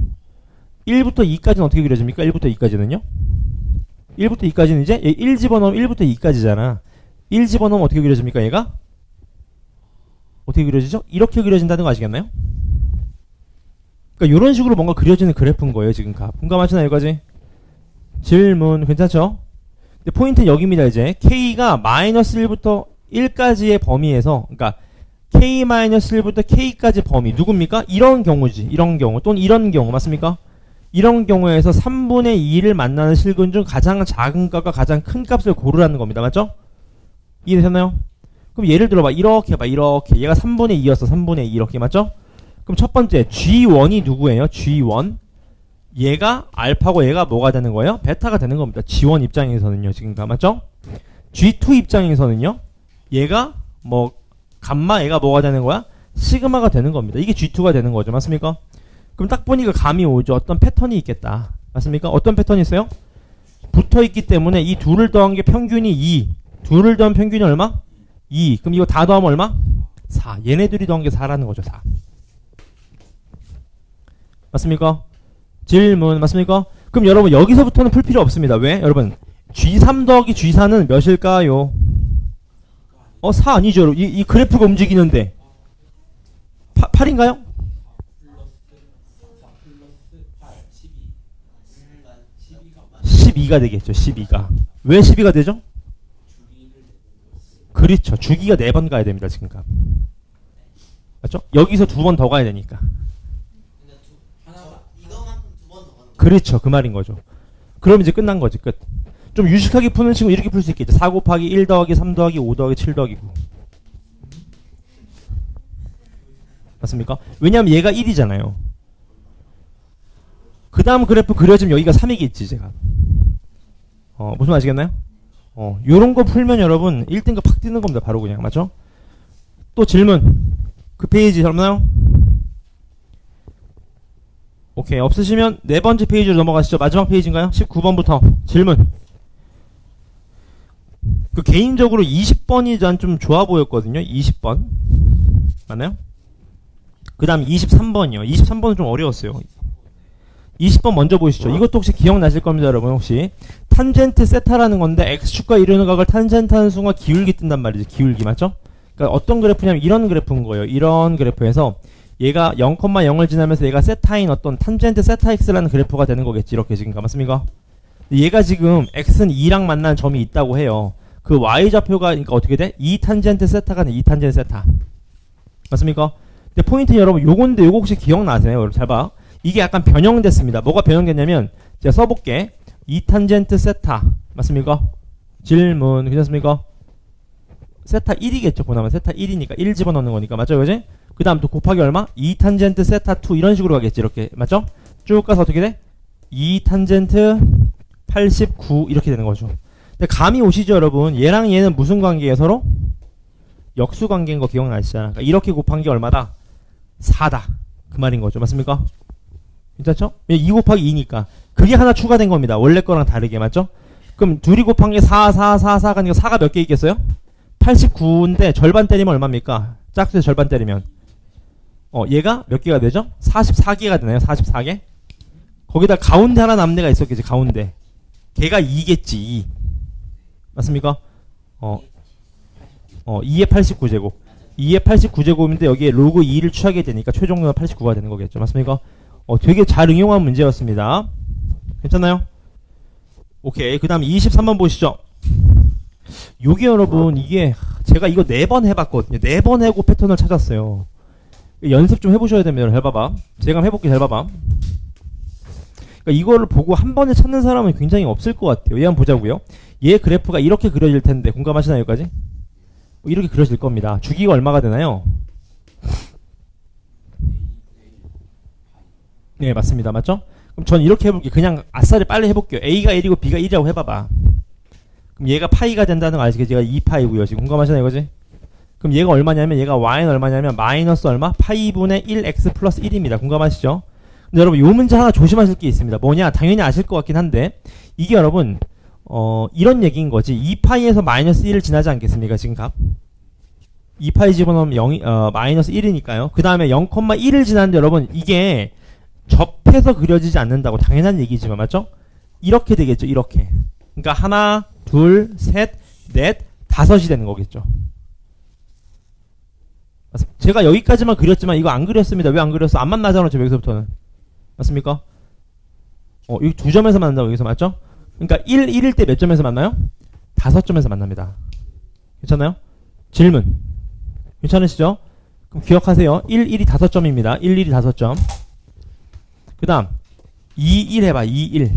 1부터 2까지는 어떻게 그려집니까? 1부터 2까지는요? 1부터 2까지는 이제 1 집어넣으면 1부터 2까지잖아. 1 집어넣으면 어떻게 그려집니까? 얘가? 어떻게 그려지죠? 이렇게 그려진다는 거 아시겠나요? 그러니까 이런 식으로 뭔가 그려지는 그래프인 거예요. 지금 값. 공감하시나요? 여기까지? 질문 괜찮죠? 근데 포인트는 여기입니다. 이제 K가 마이너스 1부터 1까지의 범위에서 그러니까 K-1부터 K까지 범위 누굽니까? 이런 경우지. 이런 경우 또는 이런 경우 맞습니까? 이런 경우에서 3분의 2를 만나는 실근 중 가장 작은 값과 가장 큰 값을 고르라는 겁니다. 맞죠? 이해되셨나요? 그럼 예를 들어봐. 이렇게 해봐. 이렇게. 얘가 3분의 2였어. 3분의 2 이렇게. 맞죠? 그럼 첫 번째 G1이 누구예요? G1. 얘가 알파고 얘가 뭐가 되는 거예요? 베타가 되는 겁니다. G1 입장에서는요. 지금 맞죠? G2 입장에서는요. 얘가 뭐 감마 얘가 뭐가 되는 거야? 시그마가 되는 겁니다. 이게 G2가 되는 거죠. 맞습니까? 그럼 딱 보니까 감이 오죠. 어떤 패턴이 있겠다. 맞습니까? 어떤 패턴이 있어요? 붙어있기 때문에 이 둘을 더한 게 평균이 2. 둘을 더한 평균이 얼마? 2. 그럼 이거 다 더하면 얼마? 4. 얘네들이 더한 게 4라는 거죠. 4. 맞습니까? 질문 맞습니까? 그럼 여러분 여기서부터는 풀 필요 없습니다. 왜? 여러분 G3 더하기 G4는 몇일까요? 4 아니죠. 이 그래프가 움직이는데 8인가요? 12가 되겠죠. 12가. 왜 12가 되죠? 그렇죠. 주기가 4번 가야 됩니다. 지금 값. 맞죠? 여기서 2번 더 가야 되니까. 그렇죠. 그 말인 거죠. 그럼 이제 끝난 거지. 끝. 좀 유식하게 푸는 친구 이렇게 풀 수 있겠죠. 4 곱하기 1 더하기 3 더하기 5 더하기 7 더하기 9. 맞습니까? 왜냐하면 얘가 1이잖아요. 그 다음 그래프 그려지면 여기가 3이겠지 제가. 무슨 말 아시겠나요? 요런 거 풀면 여러분 1등급 팍 뛰는 겁니다. 바로 그냥. 맞죠? 또 질문. 그 페이지 없나요? 오케이. 없으시면 네 번째 페이지로 넘어가시죠. 마지막 페이지인가요? 19번부터 질문. 그 개인적으로 20번이 전 좀 좋아 보였거든요. 20번. 맞나요? 그 다음 23번이요. 23번은 좀 어려웠어요. 20번 먼저 보시죠. 이것도 혹시 기억나실 겁니다. 여러분 혹시. 탄젠트 세타라는 건데 x축과 이루는 각을 탄젠트 하는 순간 기울기 뜬단 말이죠. 기울기 맞죠? 그러니까 어떤 그래프냐면 이런 그래프인 거예요. 이런 그래프에서 얘가 0,0을 지나면서 얘가 세타인 어떤 탄젠트 세타 x라는 그래프가 되는 거겠지. 이렇게 지금 맞습니까? 얘가 지금 x는 2랑 만나는 점이 있다고 해요. 그 y좌표가 그러니까 어떻게 돼? 2 탄젠트 세타가 돼. 2 탄젠트 세타. 맞습니까? 근데 포인트는 여러분 요건데 요거 혹시 기억나세요? 여러분 잘 봐. 이게 약간 변형됐습니다. 뭐가 변형됐냐면 제가 써볼게. 2 탄젠트 세타. 맞습니까? 질문 괜찮습니까? 세타 1이겠죠. 보나면 세타 1이니까 1 집어넣는 거니까 맞죠? 그지? 그 다음 또 곱하기 얼마? 2 탄젠트 세타 2 이런 식으로 가겠지. 이렇게 맞죠? 쭉 가서 어떻게 돼? 2 탄젠트 89 이렇게 되는 거죠. 근데 감이 오시죠 여러분? 얘랑 얘는 무슨 관계예요 서로? 역수 관계인 거 기억나시잖아. 그러니까 이렇게 곱한 게 얼마다? 4다. 그 말인 거죠. 맞습니까? 괜찮죠? 2 곱하기 2니까. 그게 하나 추가된 겁니다. 원래 거랑 다르게. 맞죠? 그럼 둘이 곱한 게 4, 4, 4, 4가 아니고 4가 몇 개 있겠어요? 89인데 절반 때리면 얼마입니까? 짝수에서 절반 때리면. 얘가 몇 개가 되죠? 44개가 되나요? 44개? 거기다 가운데 하나 남는 데가 있었겠지. 가운데. 걔가 2겠지. 2. 맞습니까? 2의 89제곱. 2의 89제곱인데 여기에 로그 2를 취하게 되니까 최종적으로 89가 되는 거겠죠. 맞습니까? 되게 잘 응용한 문제였습니다. 괜찮나요? 오케이. 그 다음 23번 보시죠. 요게 여러분, 이게, 제가 이거 4번 해봤거든요. 4번 해고 패턴을 찾았어요. 연습 좀 해보셔야 됩니다. 잘 봐봐. 제가 한번 해볼게요. 잘 봐봐. 그러니까 이거를 보고 한 번에 찾는 사람은 굉장히 없을 것 같아요. 얘 한번 보자고요. 얘 그래프가 이렇게 그려질 텐데, 공감하시나요, 여기까지? 이렇게 그려질 겁니다. 주기가 얼마가 되나요? 네, 맞습니다. 맞죠? 그럼 전 이렇게 해볼게요. 그냥 아싸리 빨리 해볼게요. A가 1이고 B가 1이라고 해봐봐. 그럼 얘가 파이가 된다는 거 아시겠지? 얘가 2파이고요. 지금 공감하시나요, 이거지? 그럼 얘가 얼마냐면, 얘가 Y는 얼마냐면, 마이너스 얼마? 파이분의 1X 플러스 1입니다. 공감하시죠? 근데 여러분, 요 문제 하나 조심하실 게 있습니다. 뭐냐? 당연히 아실 것 같긴 한데, 이게 여러분, 이런 얘기인 거지. 2파이에서 마이너스 1을 지나지 않겠습니까? 지금 값. 2파이 집어넣으면 0, 마이너스 1이니까요. 그 다음에 0,1을 지났는데 여러분, 이게 접해서 그려지지 않는다고 당연한 얘기지만, 맞죠? 이렇게 되겠죠. 이렇게. 그러니까 하나, 둘, 셋, 넷, 다섯이 되는 거겠죠. 제가 여기까지만 그렸지만 이거 안 그렸습니다. 왜 안 그렸어? 안 만나잖아. 지금 여기서부터는. 맞습니까? 여기 2점에서 만난다고 여기서 맞죠? 그러니까 1일 때 몇 점에서 만나요? 5점에서 만납니다. 괜찮나요? 질문. 괜찮으시죠? 그럼 기억하세요. 1이 5점입니다. 1이 5점. 그 다음 2, 1 해봐. 2, 1.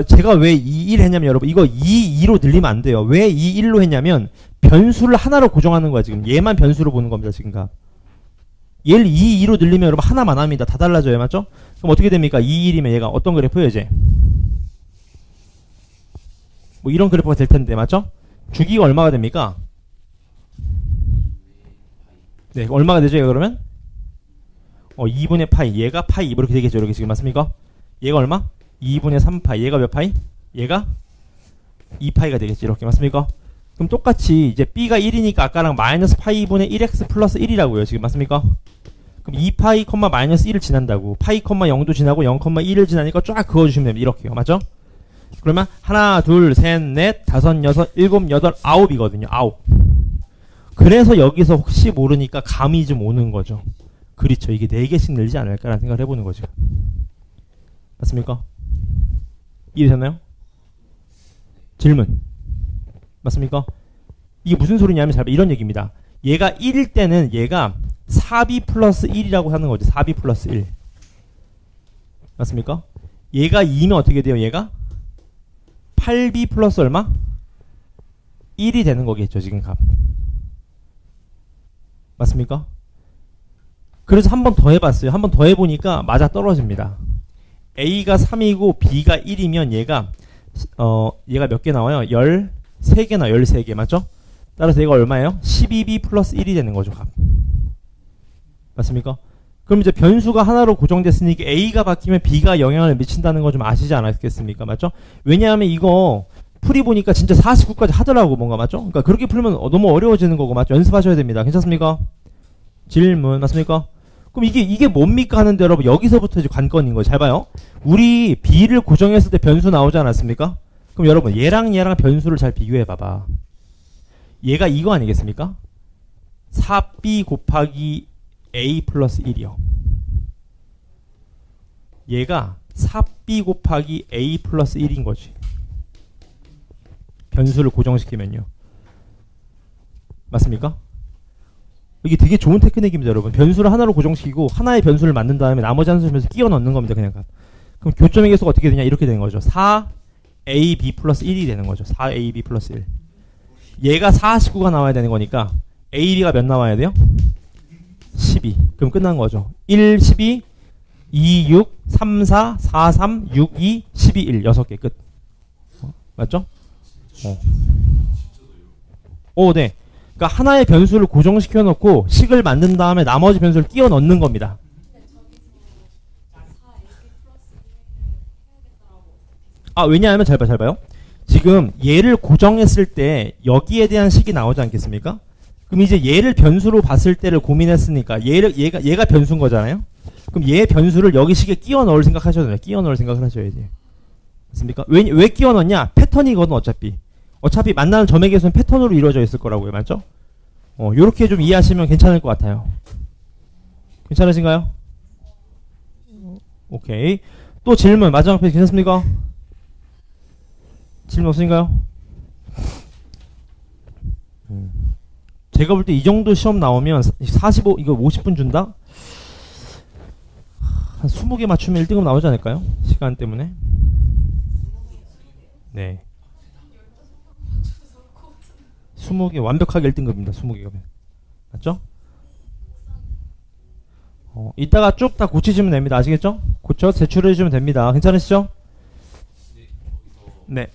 제가 왜 2, 1 했냐면 여러분 이거 2, 2로 늘리면 안 돼요. 왜 2, 1로 했냐면 변수를 하나로 고정하는 거야. 지금 얘만 변수로 보는 겁니다. 지금 가. 얘를 2, 2로 늘리면 여러분 하나만 합니다. 다 달라져요. 맞죠? 그럼 어떻게 됩니까? 2, 1이면 얘가 어떤 그래프예요 이제? 뭐 이런 그래프가 될 텐데 맞죠? 주기가 얼마가 됩니까? 네, 얼마가 되죠 그러면? 2분의 파이. 얘가 파이 이렇게 되겠죠. 이렇게 지금 맞습니까? 얘가 얼마? 2분의 3파이. 얘가 몇 파이? 얘가 2파이가 되겠지. 이렇게 맞습니까? 그럼 똑같이 이제 B가 1이니까 아까랑 마이너스 파이분의 1x 플러스 1이라고요. 지금 맞습니까? 그럼 2파이, 마이너스 1을 지난다고. 파이, 0도 지나고 0,1을 지나니까 쫙 그어주시면 됩니다. 이렇게요. 맞죠? 그러면 하나, 둘, 셋, 넷, 다섯, 여섯, 일곱, 여덟, 아홉이거든요. 아홉. 그래서 여기서 혹시 모르니까 감이 좀 오는 거죠. 그렇죠. 이게 4개씩 늘지 않을까라는 생각을 해보는 거죠. 맞습니까? 이해되셨나요? 질문. 맞습니까? 이게 무슨 소리냐면 잘 이런 얘기입니다. 얘가 1일 때는 얘가 4b 플러스 1이라고 하는 거죠. 4b 플러스 1. 맞습니까? 얘가 2면 어떻게 돼요? 얘가 8b 플러스 얼마? 1이 되는 거겠죠. 지금 값. 맞습니까? 그래서 한 번 더 해봤어요. 한 번 더 해보니까 맞아 떨어집니다. A가 3이고 B가 1이면 얘가 얘가 몇 개 나와요? 13개 나와요. 13개 맞죠? 따라서 얘가 얼마예요? 12B 플러스 1이 되는 거죠. 값. 맞습니까? 그럼 이제 변수가 하나로 고정됐으니까 A가 바뀌면 B가 영향을 미친다는 거 좀 아시지 않았겠습니까? 맞죠? 왜냐하면 이거 풀이 보니까 진짜 49까지 하더라고 뭔가 맞죠? 그러니까 그렇게 풀면 너무 어려워지는 거고 맞죠? 연습하셔야 됩니다. 괜찮습니까? 질문 맞습니까? 그럼 이게 뭡니까 하는데 여러분 여기서부터 이제 관건인 거예요. 잘 봐요. 우리 B를 고정했을 때 변수 나오지 않았습니까? 그럼 여러분 얘랑 변수를 잘 비교해 봐봐. 얘가 이거 아니겠습니까? 4b 곱하기 a 플러스 1이요. 얘가 4b 곱하기 a 플러스 1인 거지. 변수를 고정시키면요. 맞습니까? 이게 되게 좋은 테크닉입니다, 여러분. 변수를 하나로 고정시키고 하나의 변수를 만든 다음에 나머지 한 수면서 끼워 넣는 겁니다, 그냥. 그럼 교점의 계수가 어떻게 되냐? 이렇게 되는 거죠. 4ab 플러스 1이 되는 거죠. 4ab 플러스 1. 얘가 49가 나와야 되는 거니까 ab가 몇 나와야 돼요? 12. 그럼 끝난 거죠. 1, 12, 2, 6, 3, 4, 4, 3, 6, 2, 12, 1. 6개 끝. 맞죠? 네. 그러니까 하나의 변수를 고정시켜 놓고 식을 만든 다음에 나머지 변수를 끼워 넣는 겁니다. 왜냐하면 잘 봐요. 지금 얘를 고정했을 때 여기에 대한 식이 나오지 않겠습니까? 그럼 이제 얘를 변수로 봤을 때를 고민했으니까 얘가 변수인 거잖아요. 그럼 얘의 변수를 여기 식에 끼워 넣을 생각하셔야 돼요. 끼워 넣을 생각을 하셔야지. 맞습니까? 왜 끼워 넣냐? 패턴이거든 어차피. 어차피 만나는 점의 계수는 패턴으로 이루어져 있을 거라고요. 맞죠? 요렇게 좀 이해하시면 괜찮을 것 같아요. 괜찮으신가요? 오케이. 또 질문 마지막 페이지 괜찮습니까? 질문 없으신가요? 제가 볼 때 이 정도 시험 나오면 45 이거 50분 준다? 한 20개 맞추면 1등급 나오지 않을까요? 시간 때문에. 네. 20개 완벽하게 1등급입니다. 20개가. 맞죠? 이따가 쭉 다 고치시면 됩니다. 아시겠죠? 고쳐 제출해 주시면 됩니다. 괜찮으시죠? 네.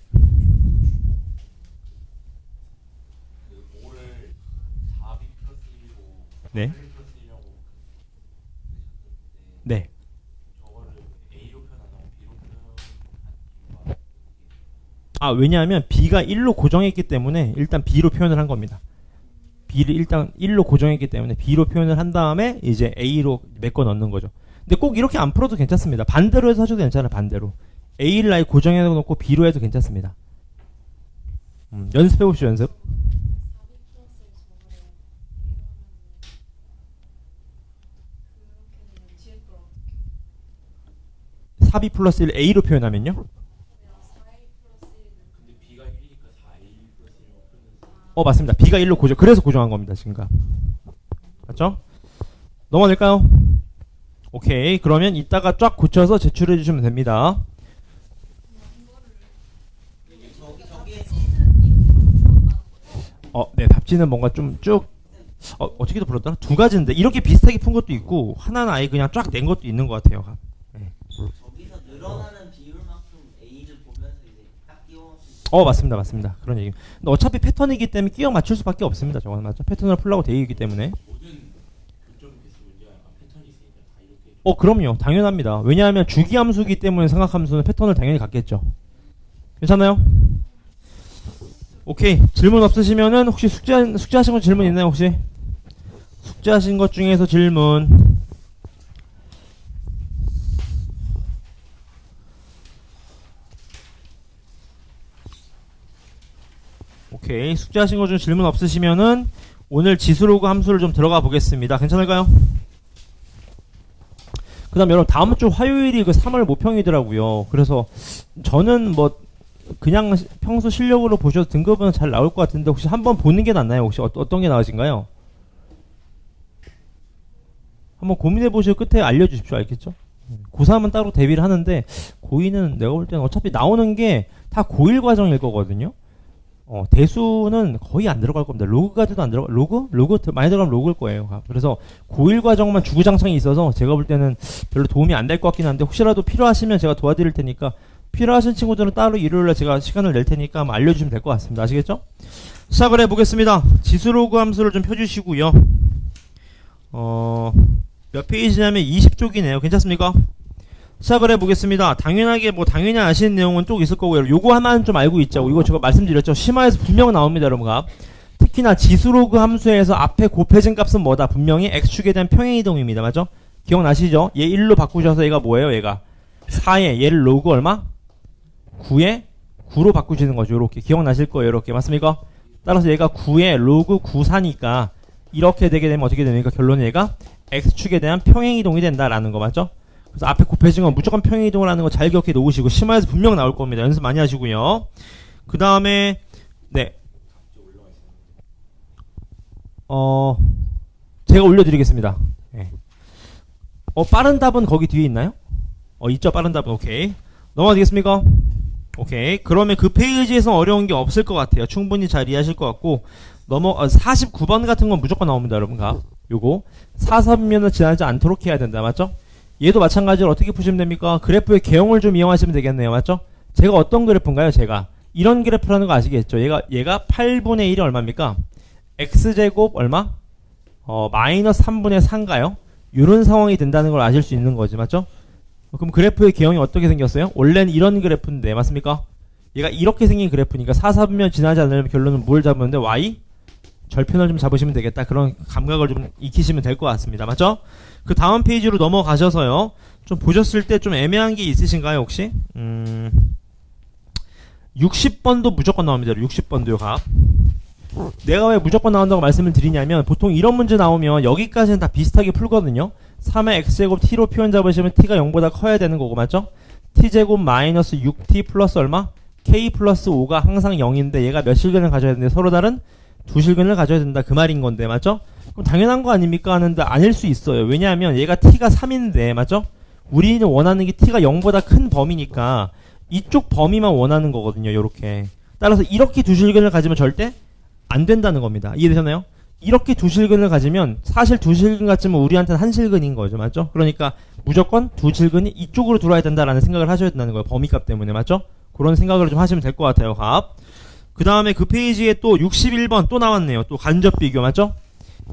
네. 네. 왜냐하면 b가 1로 고정했기 때문에 일단 b로 표현을 한 겁니다. b를 일단 1로 고정했기 때문에 b로 표현을 한 다음에 이제 a로 메꿔 넣는 거죠. 근데 꼭 이렇게 안 풀어도 괜찮습니다. 반대로 해서 하셔도 괜찮아요. 반대로. a를 아예 고정해 놓고 b로 해도 괜찮습니다. 연습해 봅시다. 연습. 4b 플러스 1 a로 표현하면요? 맞습니다. b가 1로 고정. 그래서 고정한 겁니다. 지금가. 맞죠? 넘어갈까요? 오케이. 그러면 이따가 쫙 고쳐서 제출해 주시면 됩니다. 네. 답지는 뭔가 좀 쭉 어떻게도 풀었더라? 두 가지인데 이렇게 비슷하게 푼 것도 있고 하나는 아예 그냥 쫙 낸 것도 있는 것 같아요. 네. 저기서 늘어나는 비율만큼 A를 보면서 이제 딱 끼워. 맞습니다. 그런 얘기. 근데 어차피 패턴이기 때문에 끼워 맞출 수밖에 없습니다. 저거는 맞죠? 패턴으로 풀라고 되어 있기 때문에. 모든 교점 개수 문제가 패턴이 있으니까 다 이렇게. 그럼요. 당연합니다. 왜냐하면 주기함수기 때문에 삼각함수는 패턴을 당연히 갖겠죠. 괜찮나요? 오케이. 질문 없으시면은 혹시 숙제하신 거 질문 있나요? 혹시 숙제하신 것 중에서 질문. 오케이. 숙제하신 것 중 질문 없으시면은 오늘 지수로그 함수를 좀 들어가 보겠습니다. 괜찮을까요? 그 다음 여러분 다음 주 화요일이 그 3월 모평이더라고요. 그래서 저는 뭐 그냥 평소 실력으로 보셔도 등급은 잘 나올 것 같은데 혹시 한번 보는 게 낫나요? 혹시 어떤 게 나으신가요? 한번 고민해 보시고 끝에 알려주십시오. 알겠죠? 고3은 따로 대비를 하는데 고2는 내가 볼 때는 어차피 나오는 게 다 고1 과정일 거거든요. 대수는 거의 안 들어갈 겁니다. 로그까지도 안 들어가. 로그 많이 들어가면 로그일 거예요. 그래서 고1 과정만 주구장창이 있어서 제가 볼 때는 별로 도움이 안 될 것 같긴 한데 혹시라도 필요하시면 제가 도와드릴 테니까 필요하신 친구들은 따로 일요일날 제가 시간을 낼 테니까 한번 알려주시면 될 것 같습니다. 아시겠죠? 시작을 해보겠습니다. 지수로그 함수를 좀 펴주시고요. 몇 페이지냐면 20쪽이네요. 괜찮습니까? 시작을 해보겠습니다. 당연하게 당연히 아시는 내용은 쭉 있을 거고요. 요거 하나는 좀 알고 있자고. 이거 제가 말씀드렸죠. 심화에서 분명 나옵니다, 여러분가. 특히나 지수로그 함수에서 앞에 곱해진 값은 뭐다? 분명히 x축에 대한 평행이동입니다. 맞죠? 기억나시죠? 얘 1로 바꾸셔서 얘가 뭐예요? 얘가 4에 얘를 로그 얼마? 9에 9로 바꾸시는 거죠. 요렇게 기억나실 거예요. 요렇게 맞습니까? 따라서 얘가 9의 로그 94니까 이렇게 되게 되면 어떻게 됩니까? 결론은 얘가 x축에 대한 평행이동이 된다라는 거 맞죠? 그래서 앞에 곱해진 건 무조건 평행이동을 하는 거 잘 기억해 놓으시고 심화에서 분명 나올 겁니다. 연습 많이 하시고요. 그 다음에 네, 제가 올려드리겠습니다. 네. 빠른 답은 거기 뒤에 있나요? 있죠. 빠른 답은. 오케이. 넘어가 되겠습니까? 오케이. 그러면 그 페이지에서 어려운 게 없을 것 같아요. 충분히 잘 이해하실 것 같고 49번 같은 건 무조건 나옵니다. 여러분 가 요거 4선면을 지나지 않도록 해야 된다. 맞죠? 얘도 마찬가지로 어떻게 푸시면 됩니까? 그래프의 개형을 좀 이용하시면 되겠네요. 맞죠? 제가 어떤 그래프인가요? 제가 이런 그래프라는 거 아시겠죠? 얘가 8분의 1이 얼마입니까? x제곱 얼마? 마이너스 3분의 4인가요? 이런 상황이 된다는 걸 아실 수 있는 거지. 맞죠? 그럼 그래프의 개형이 어떻게 생겼어요? 원래는 이런 그래프인데 맞습니까? 얘가 이렇게 생긴 그래프니까 4,4면 지나지 않으면 결론은 뭘 잡으는데 y? 절편을 좀 잡으시면 되겠다. 그런 감각을 좀 익히시면 될 것 같습니다. 맞죠? 그 다음 페이지로 넘어가셔서요. 좀 보셨을 때 좀 애매한 게 있으신가요 혹시? 60번도 무조건 나옵니다. 60번도요. 각. 내가 왜 무조건 나온다고 말씀을 드리냐면 보통 이런 문제 나오면 여기까지는 다 비슷하게 풀거든요. 3의 x제곱 t로 표현 잡으시면 t가 0보다 커야 되는 거고 맞죠? t제곱 마이너스 6t 플러스 얼마? k 플러스 5가 항상 0인데 얘가 몇 실근을 가져야 되는데 서로 다른 두 실근을 가져야 된다 그 말인 건데 맞죠? 그럼 당연한 거 아닙니까? 하는데 아닐 수 있어요. 왜냐하면 얘가 t가 3인데 맞죠? 우리는 원하는 게 t가 0보다 큰 범위니까 이쪽 범위만 원하는 거거든요. 요렇게. 따라서 이렇게 두 실근을 가지면 절대 안 된다는 겁니다. 이해되셨나요? 이렇게 두 실근을 가지면 사실 두 실근 같지만 우리한테는 한 실근인 거죠. 맞죠? 그러니까 무조건 두 실근이 이쪽으로 들어와야 된다라는 생각을 하셔야 된다는 거예요. 범위값 때문에. 맞죠? 그런 생각을 좀 하시면 될 것 같아요. 값. 그 다음에 그 페이지에 또 61번 또 나왔네요. 또 간접 비교. 맞죠?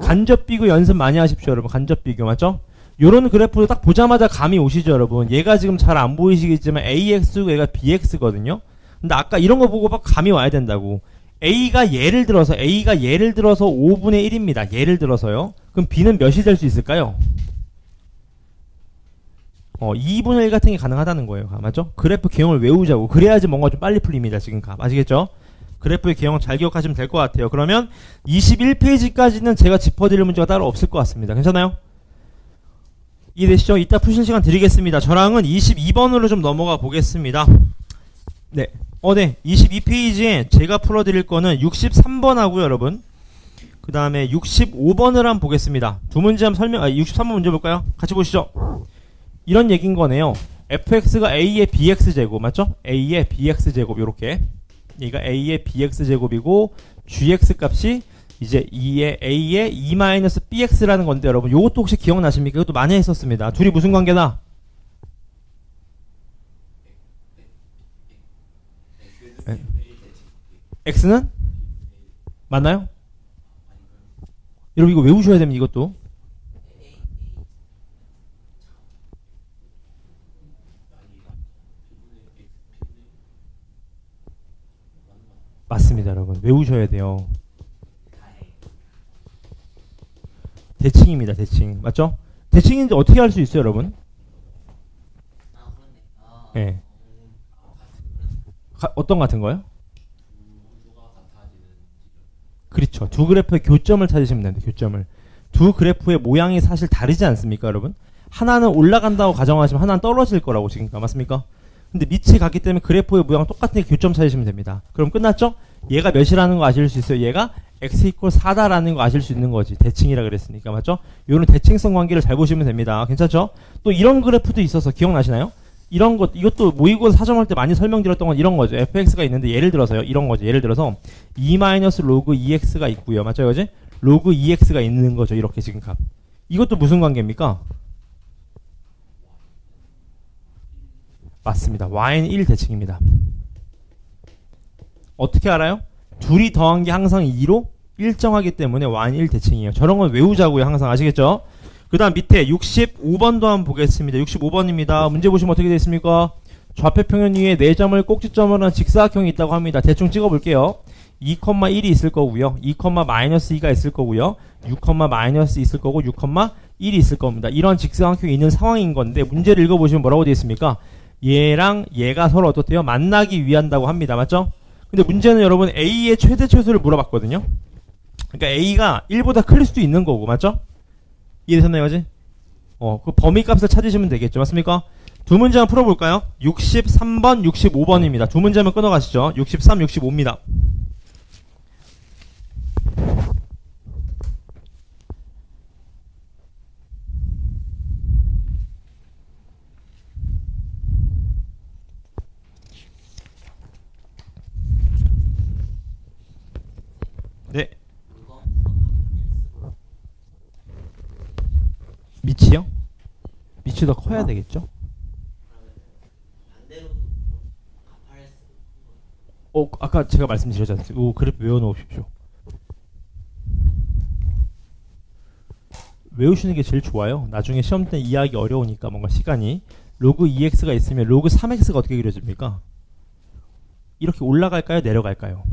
간접 비교 연습 많이 하십시오. 여러분. 간접 비교. 맞죠? 요런 그래프도 딱 보자마자 감이 오시죠. 여러분. 얘가 지금 잘 안 보이시겠지만 AX고 얘가 BX거든요. 근데 아까 이런 거 보고 막 감이 와야 된다고. A가 예를 들어서 5분의 1입니다. 예를 들어서요. 그럼 B는 몇이 될 수 있을까요? 2분의 1 같은 게 가능하다는 거예요. 맞죠? 그래프 개형을 외우자고. 그래야지 뭔가 좀 빨리 풀립니다. 지금 아시겠죠? 그래프의 개형을 잘 기억하시면 될 것 같아요. 그러면 21페이지까지는 제가 짚어드릴 문제가 따로 없을 것 같습니다. 괜찮아요? 이해되시죠? 이따 푸실 시간 드리겠습니다. 저랑은 22번으로 좀 넘어가 보겠습니다. 네. 네. 22페이지에 제가 풀어드릴 거는 63번 하고요, 여러분. 그 다음에 65번을 한번 보겠습니다. 두 문제 한번 63번 문제 볼까요? 같이 보시죠. 이런 얘기인 거네요. fx가 a의 bx제곱, 맞죠? a의 bx제곱, 요렇게. 얘가 a의 bx제곱이고, gx 값이 이제 2의 a의 2-bx라는 건데, 여러분. 요것도 혹시 기억나십니까? 이것도 많이 했었습니다. 둘이 무슨 관계다? x는? 맞나요? 여러분 이거 외우셔야 됩니다. 이것도 맞습니다. 여러분 외우셔야 돼요. 대칭입니다. 대칭 맞죠? 대칭인데 어떻게 할 수 있어요 여러분? 네. 어떤 같은 거요? 그렇죠. 두 그래프의 교점을 찾으시면 됩니다. 교점을. 두 그래프의 모양이 사실 다르지 않습니까, 여러분? 하나는 올라간다고 가정하시면 하나는 떨어질 거라고 지금 맞습니까? 근데 밑이 같기 때문에 그래프의 모양 똑같으니까 교점 찾으시면 됩니다. 그럼 끝났죠? 얘가 몇이라는 거 아실 수 있어요. 얘가 x 이퀄 4다라는 거 아실 수 있는 거지. 대칭이라 그랬으니까 맞죠? 요런 대칭성 관계를 잘 보시면 됩니다. 괜찮죠? 또 이런 그래프도 있어서 기억나시나요? 이런 것, 이것도 모의고사 사정할 때 많이 설명드렸던 건 이런 거죠. fx가 있는데 예를 들어서요. 이런 거죠. 예를 들어서 2-로그 2x가 있고요. 맞죠? 그지? 로그 2x가 있는 거죠. 이렇게 지금 값. 이것도 무슨 관계입니까? 맞습니다. y는 1 대칭입니다. 어떻게 알아요? 둘이 더한 게 항상 2로 일정하기 때문에 y는 1 대칭이에요. 저런 건 외우자고요. 항상 아시겠죠? 그 다음 밑에 65번도 한번 보겠습니다. 65번입니다. 문제 보시면 어떻게 되어 있습니까? 좌표평면 위에 4점을 꼭지점으로 한 직사각형이 있다고 합니다. 대충 찍어볼게요. 2,1이 있을 거고요. 2,-2가 있을 거고요. 6,- 있을 거고 6,1이 있을 겁니다. 이런 직사각형이 있는 상황인 건데 문제를 읽어보시면 뭐라고 되어 있습니까? 얘랑 얘가 서로 어떻대요? 만나기 위한다고 합니다. 맞죠? 근데 문제는 여러분 A의 최대 최소를 물어봤거든요. 그러니까 A가 1보다 클 수도 있는 거고, 맞죠? 이해되셨나요, 아직? 그 범위 값을 찾으시면 되겠죠. 맞습니까? 두 문제 한번 풀어볼까요? 63번, 65번입니다. 두 문제만 끊어가시죠. 63, 65입니다. 네. 물건 펜스로 밑이요? 밑이 더 커야 되겠죠? 그러면 반대로 가파레스 아까 제가 말씀드렸잖아요. 오, 그래프 외워놓으십시오. 외우시는 게 제일 좋아요. 나중에 시험 때 이해하기 어려우니까 뭔가 시간이. 로그 2x가 있으면 로그 3x가 어떻게 그려집니까? 이렇게 올라갈까요? 내려갈까요?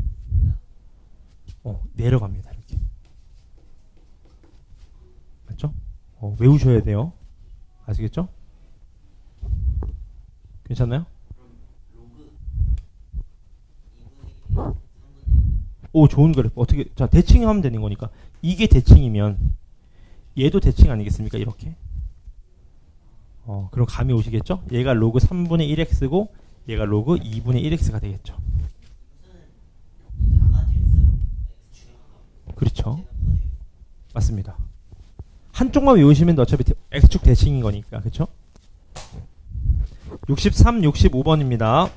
내려갑니다. 이렇게. 맞죠? 외우셔야 돼요. 아시겠죠? 괜찮나요? 그럼 로그 2분의 1, 3분의 1 오, 좋은 그래프. 어떻게, 자, 대칭하면 되는 거니까. 이게 대칭이면, 얘도 대칭 아니겠습니까? 이렇게. 그럼 감이 오시겠죠? 얘가 로그 3분의 1x고, 얘가 로그 2분의 1x가 되겠죠. 무슨 작아질수록 x축이 그렇죠. 커지는 맞습니다. 한쪽만 외우시면 어차피 x축 대칭인 거니까. 그쵸? 63, 65번입니다.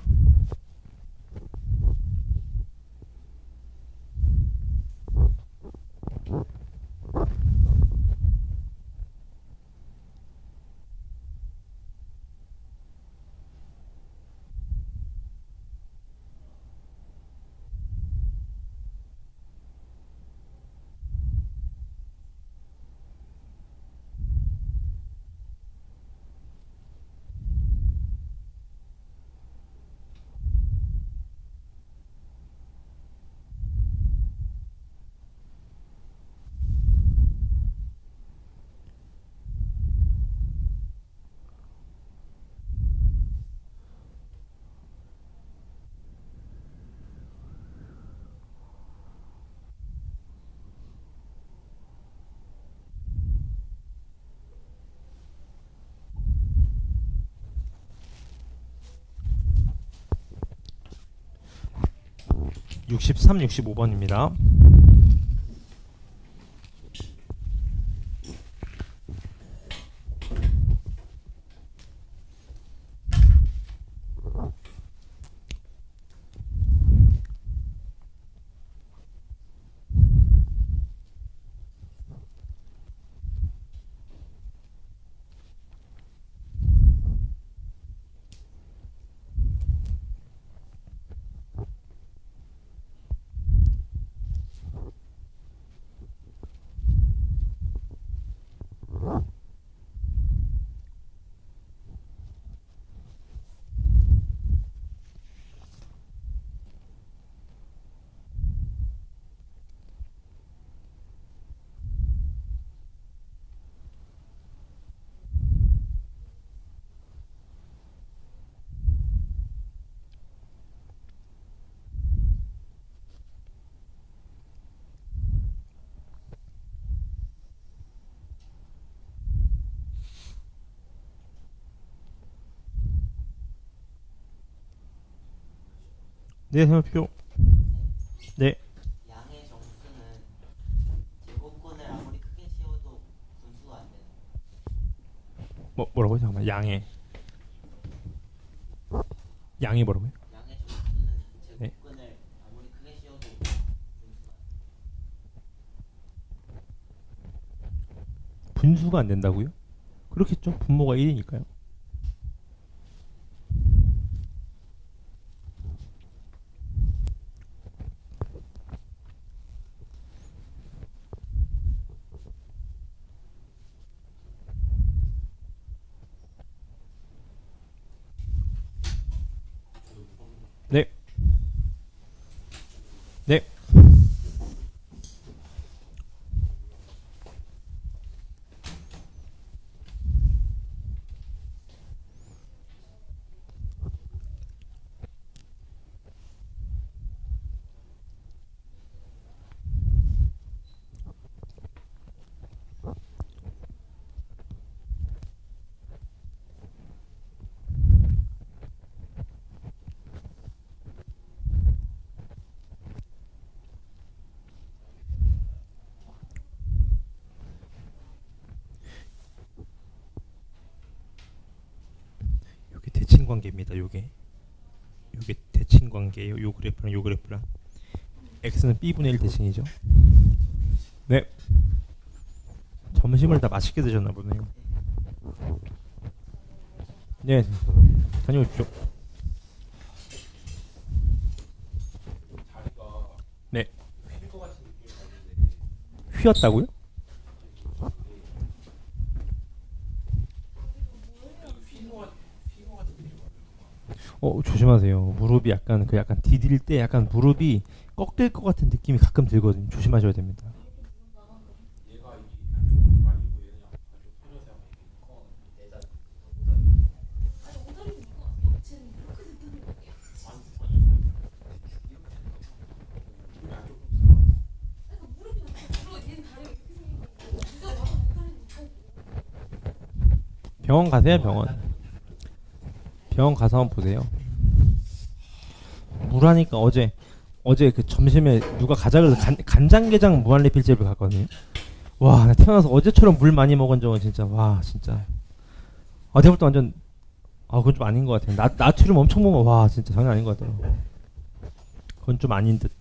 (63) 65번입니다. 네, 생각표. 네. 양의 정수는 제곱근을 아무리 크게 씌워도 분수가 안 되는 뭐라고요? 잠깐만. 양이 뭐라고요? 양의 정수는 네. 제곱근을 아무리 크게 씌워도 분수가 분수가 안 된다고요? 그렇겠죠. 분모가 1이니까요. 네. 네. 대칭 관계입니다. 요게 대칭 관계예요. 요 그래프랑 요 그래프랑 x는 b분의 1 대칭이죠. 네. 점심을 다 맛있게 드셨나 보네요. 네. 다녀오십시오. 다리가 네. 휠것 같은 느낌이 나는데 휘었다고요? 휠것 같은 느낌이 조심하세요. 무릎이 약간 디딜 때 약간 무릎이 꺾일 것 같은 느낌이 가끔 들거든요. 조심하셔야 됩니다. 얘가 한쪽으로 말리고 얘는 양쪽 펴져서 내가 병원 가세요. 병원 가서 한번 보세요. 물하니까 어제 그 점심에 누가 가자 그래서 간장게장 무한리필집을 갔거든요. 와, 나 태어나서 어제처럼 물 많이 먹은 적은 진짜 와 진짜 내가부터 완전 그건 좀 아닌 것 같아요. 나트륨 엄청 먹으면 와 진짜 장난 아닌 것 같더라고. 그건 좀 아닌 듯.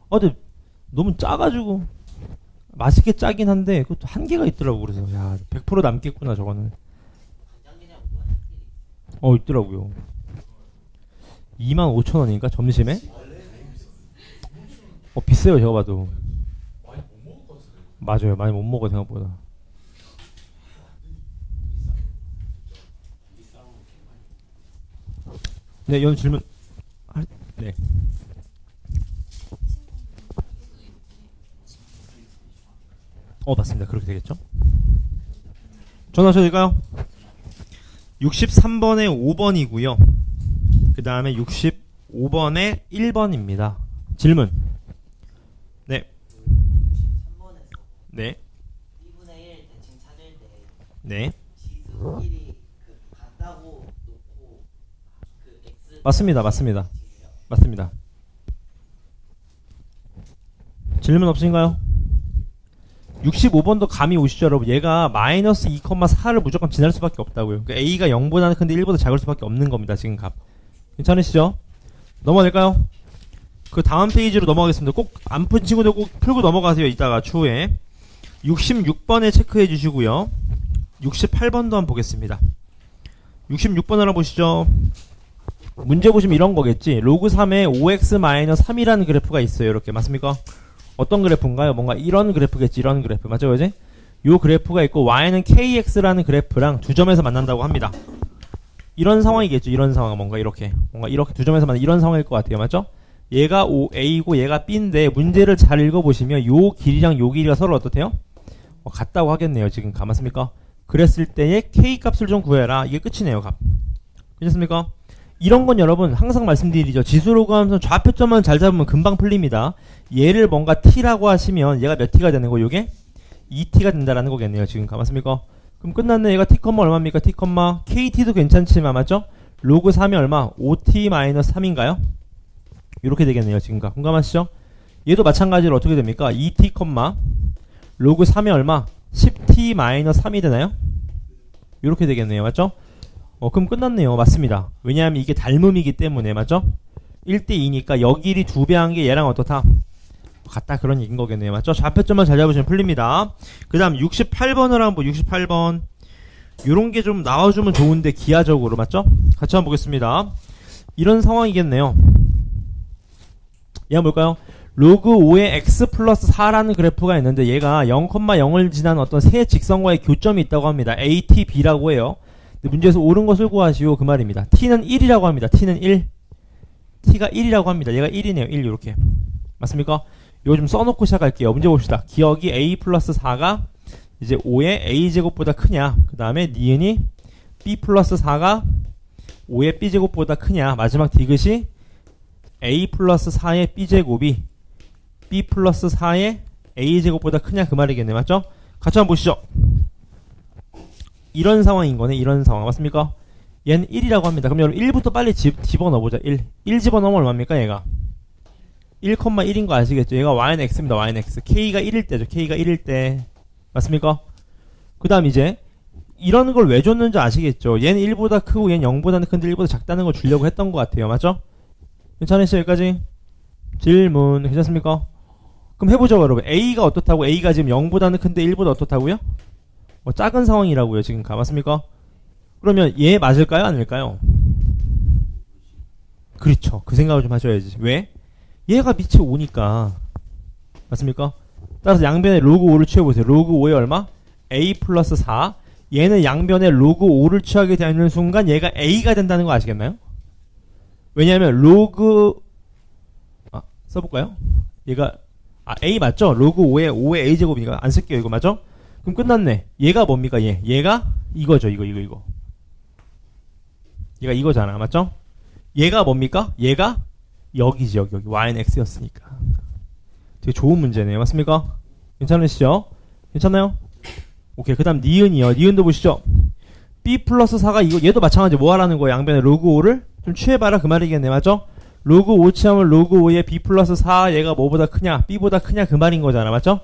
근데 너무 짜가지고 맛있게 짜긴 한데 그것도 한계가 있더라고. 그래서 야 100% 남겠구나 저거는. 간장게장 무한리필이 있더라고요. 25,000원인가 점심에? 비싸요 제가 봐도. 많이 못 먹을 것 같아요. 맞아요. 많이 못 먹어요 생각보다. 네, 연 질문. 네. 맞습니다. 그렇게 되겠죠? 전화하셔도 될까요? 63번에 5번이고요. 그 다음에 65번에 1번입니다. 질문. 네. 3번에서 네. 2분의 1 대칭 찾을 때 네. 지수끼리 그 같다고 놓고 그 x 맞습니다. 맞습니다. 질문 없으신가요? 65번도 감이 오시죠 여러분. 얘가 마이너스 2,4를 무조건 지날 수밖에 없다고요. 그러니까 a가 0보다는 큰데 1보다 작을 수밖에 없는 겁니다. 지금 값. 괜찮으시죠? 넘어갈까요? 그 다음 페이지로 넘어가겠습니다. 꼭 안 푼 친구들 꼭 풀고 넘어가세요. 이따가 추후에 66번에 체크해 주시고요. 68번도 한번 보겠습니다. 66번 하나 보시죠. 문제 보시면 이런 거겠지. 로그 3에 5x-3이라는 그래프가 있어요. 이렇게 맞습니까? 어떤 그래프인가요? 뭔가 이런 그래프겠지. 이런 그래프 맞죠? 그지? 요 그래프가 있고 y는 kx라는 그래프랑 두 점에서 만난다고 합니다. 이런 상황이겠죠. 이런 상황 뭔가 이렇게 두 점에서 만난 이런 상황일 것 같아요. 맞죠? 얘가 A고 얘가 B인데 문제를 잘 읽어보시면 요 길이랑 요 길이가 서로 어떻대요? 같다고 하겠네요. 지금 맞습니까? 그랬을 때의 K 값을 좀 구해라. 이게 끝이네요. 값. 괜찮습니까? 이런 건 여러분 항상 말씀드리죠. 지수로그 하면서 좌표점만 잘 잡으면 금방 풀립니다. 얘를 뭔가 T라고 하시면 얘가 몇 T가 되는 거? 요게 2T가 된다라는 거겠네요. 지금 맞습니까? 그럼 끝났네. 얘가 T, 얼마입니까? T, KT도 괜찮지만 맞죠? 로그 3이 얼마? 5T-3인가요? 이렇게 되겠네요. 지금 공감하시죠? 얘도 마찬가지로 어떻게 됩니까? 2T, 로그 3이 얼마? 10T-3이 되나요? 이렇게 되겠네요. 맞죠? 그럼 끝났네요. 맞습니다. 왜냐하면 이게 닮음이기 때문에 맞죠? 1대2니까 여길이 2배 한 게 얘랑 어떻다? 같다 그런 얘기인 거겠네요. 맞죠? 좌표점만 잘 잡으시면 풀립니다. 그 다음 68번을 한번 68번 요런 게 좀 나와주면 좋은데 기하적으로 맞죠? 같이 한번 보겠습니다. 이런 상황이겠네요. 얘 한번 볼까요? 로그 5의 x 플러스 4라는 그래프가 있는데 얘가 0,0을 지난 어떤 세 직선과의 교점이 있다고 합니다. A, T, B라고 해요. 근데 문제에서 옳은 것을 구하시오 그 말입니다. T는 1이라고 합니다. T는 1. T가 1이라고 합니다. 얘가 1이네요. 1 이렇게. 맞습니까? 이거 좀 써놓고 시작할게요. 문제 봅시다. 기억이 A 플러스 4가 이제 5의 A제곱보다 크냐. 그 다음에 니은이 B 플러스 4가 5의 B제곱보다 크냐. 마지막 디귿이 A 플러스 4의 B제곱이 B 플러스 4의 A제곱보다 크냐 그 말이겠네. 맞죠? 같이 한번 보시죠. 이런 상황인 거네. 이런 상황 맞습니까? 얘는 1이라고 합니다. 그럼 여러분 1부터 빨리 집어넣어보자. 1 집어넣으면 얼마입니까 얘가? 1,1인 거 아시겠죠? 얘가 y는 x입니다. y는 x. k가 1일 때죠. k가 1일 때 맞습니까? 그 다음 이제 이런 걸 왜 줬는지 아시겠죠? 얘는 1보다 크고 얘는 0보다는 큰데 1보다 작다는 걸 주려고 했던 것 같아요. 맞죠? 괜찮으시죠? 여기까지? 질문 괜찮습니까? 그럼 해보죠 여러분. A가 어떻다고? A가 지금 0보다는 큰데 1보다 어떻다고요? 작은 상황이라고요 지금. 맞습니까? 그러면 얘 맞을까요? 아닐까요? 그렇죠. 그 생각을 좀 하셔야지. 왜? 얘가 밑이 5니까. 맞습니까? 따라서 양변에 로그 5를 취해보세요. 로그 5에 얼마? A 플러스 4. 얘는 양변에 로그 5를 취하게 되는 순간 얘가 A가 된다는 거 아시겠나요? 왜냐하면 로그 써볼까요? 얘가 A 맞죠? 로그 5에 A제곱이니까 안 쓸게요. 이거 맞죠? 그럼 끝났네. 얘가 뭡니까? 얘가 이거죠. 이거 얘가 이거잖아. 맞죠? 얘가 뭡니까? 얘가 여기지. 여기 y는 x였으니까. 되게 좋은 문제네요. 맞습니까? 괜찮으시죠? 괜찮나요? 오케이. 그 다음 니은이요. 니은도 보시죠. b 플러스 4가 이거 얘도 마찬가지. 뭐 하라는 거야? 양변에 로그 5를 좀 취해봐라 그 말이겠네. 맞죠? 로그 5 취하면 로그 5에 b 플러스 4 얘가 뭐보다 크냐? b보다 크냐? 그 말인 거잖아. 맞죠?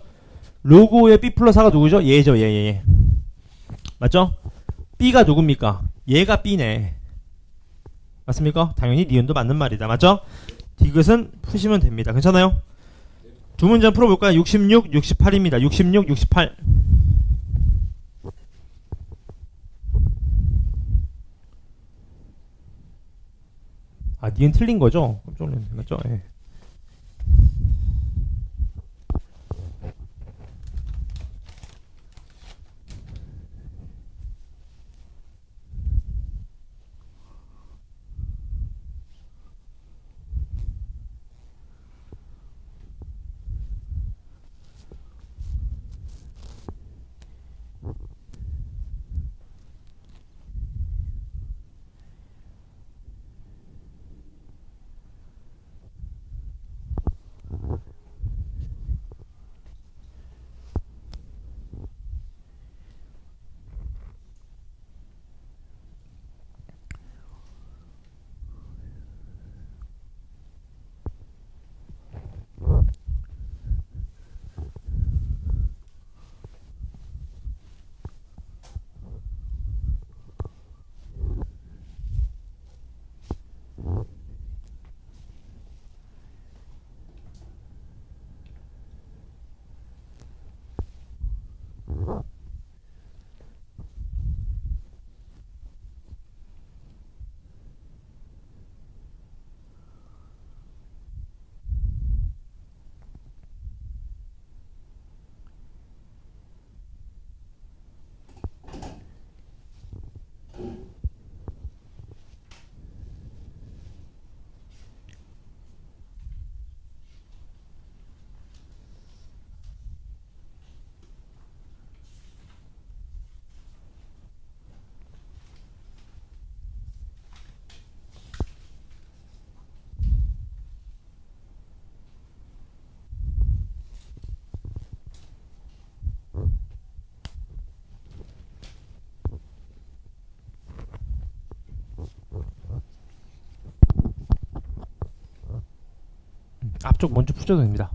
로그 5에 b 플러스 4가 누구죠? 얘죠. 얘. 맞죠? b가 누굽니까? 얘가 b네. 맞습니까? 당연히 니은도 맞는 말이다. 맞죠? 디귿은 푸시면 됩니다. 괜찮아요? 두 문제 풀어볼까요? 66, 68입니다. 66, 68. 니은 틀린 거죠? 깜짝 놀랐네. 맞죠? 예. 앞쪽 먼저 푸셔도 됩니다.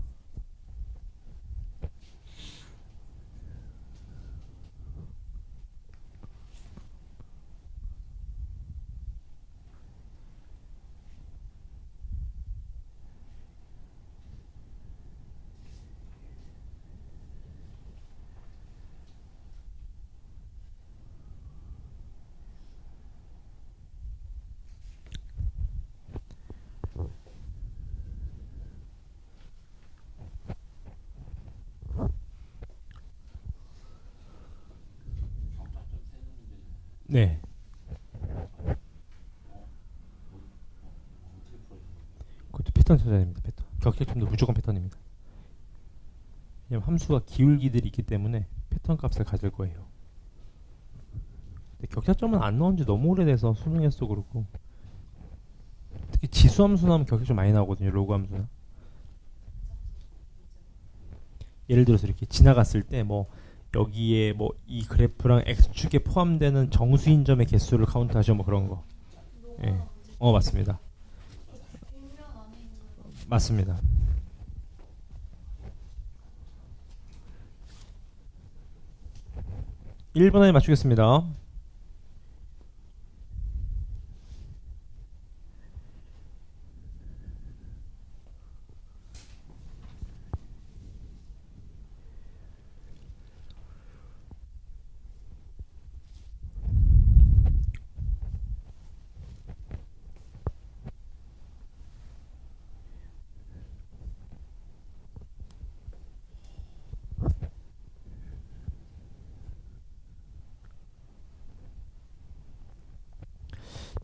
네. 그것도 패턴 찾아야 됩니다. 패턴. 격식점도 무조건 패턴입니다. 왜냐면 함수가 기울기들이 있기 때문에 패턴 값을 가질 거예요. 근데 격차점은 안 넣은 지 너무 오래돼서 수능에서도 그렇고, 특히 지수 함수 나오면 격차점 많이 나오거든요. 로그 함수는. 예를 들어서 이렇게 지나갔을 때 뭐 여기에 뭐 이 그래프랑 x축에 포함되는 정수인 점의 개수를 카운트하죠. 뭐 그런 거. 예. 맞습니다. 맞습니다. 1번 안에 맞추겠습니다.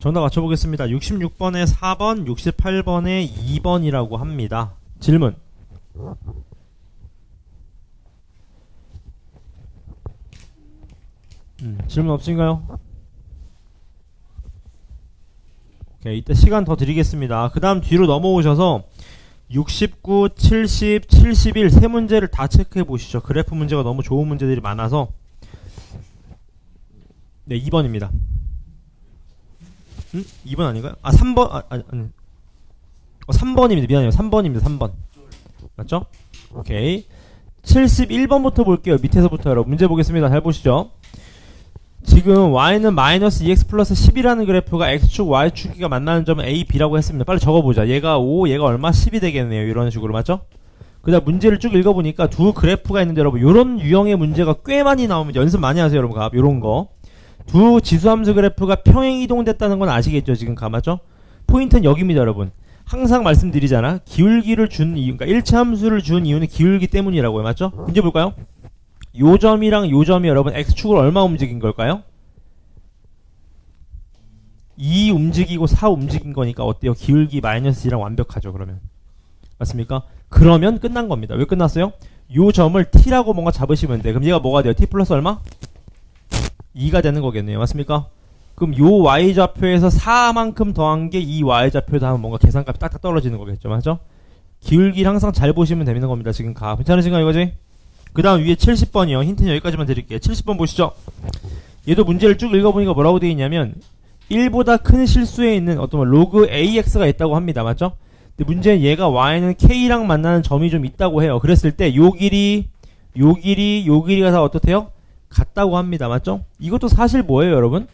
정답 맞춰보겠습니다. 66번에 4번, 68번에 2번이라고 합니다. 질문. 질문 없으신가요? 오케이, 이따 시간 더 드리겠습니다. 그 다음 뒤로 넘어오셔서 69, 70, 71 세 문제를 다 체크해 보시죠. 그래프 문제가 너무 좋은 문제들이 많아서. 네, 2번입니다. 2번 아닌가요? 아, 3번, 아니. 3번입니다. 미안해요. 3번입니다. 3번. 맞죠? 오케이. 71번부터 볼게요. 밑에서부터 여러분. 문제 보겠습니다. 잘 보시죠. 지금 y는 마이너스 2x 플러스 10이라는 그래프가 x축, y축이가 만나는 점은 a, b라고 했습니다. 빨리 적어보자. 얘가 5, 얘가 얼마? 10이 되겠네요. 이런 식으로. 맞죠? 그 다음 문제를 쭉 읽어보니까 두 그래프가 있는데 여러분, 요런 유형의 문제가 꽤 많이 나오면 연습 많이 하세요. 여러분. 요런 거. 두 지수함수 그래프가 평행 이동됐다는 건 아시겠죠? 지금 맞죠? 포인트는 여기입니다, 여러분. 항상 말씀드리잖아. 기울기를 준 이유, 그러니까 일치 함수를 준 이유는 기울기 때문이라고요. 맞죠? 문제 볼까요? 요 점이랑 요 점이 여러분 x축을 얼마 움직인 걸까요? 2 움직이고 4 움직인 거니까 어때요? 기울기 마이너스 2랑 완벽하죠. 그러면 맞습니까? 그러면 끝난 겁니다. 왜 끝났어요? 요 점을 t라고 뭔가 잡으시면 돼. 그럼 얘가 뭐가 돼요? t 플러스 얼마? 2가 되는 거겠네요. 맞습니까? 그럼 요 y좌표에서 4만큼 더한 게 이 y좌표에다 하면 뭔가 계산값이 딱딱 떨어지는 거겠죠. 맞죠? 기울기를 항상 잘 보시면 되는 겁니다. 지금 괜찮으신가요? 이거지? 그 다음 위에 70번이요. 힌트는 여기까지만 드릴게요. 70번 보시죠. 얘도 문제를 쭉 읽어보니까 뭐라고 되어 있냐면 1보다 큰 실수에 있는 어떤 로그 AX가 있다고 합니다. 맞죠? 근데 문제는 얘가 Y는 K랑 만나는 점이 좀 있다고 해요. 그랬을 때 요 길이가 다 어떻대요? 같다고 합니다. 맞죠? 이것도 사실 뭐예요, 여러분?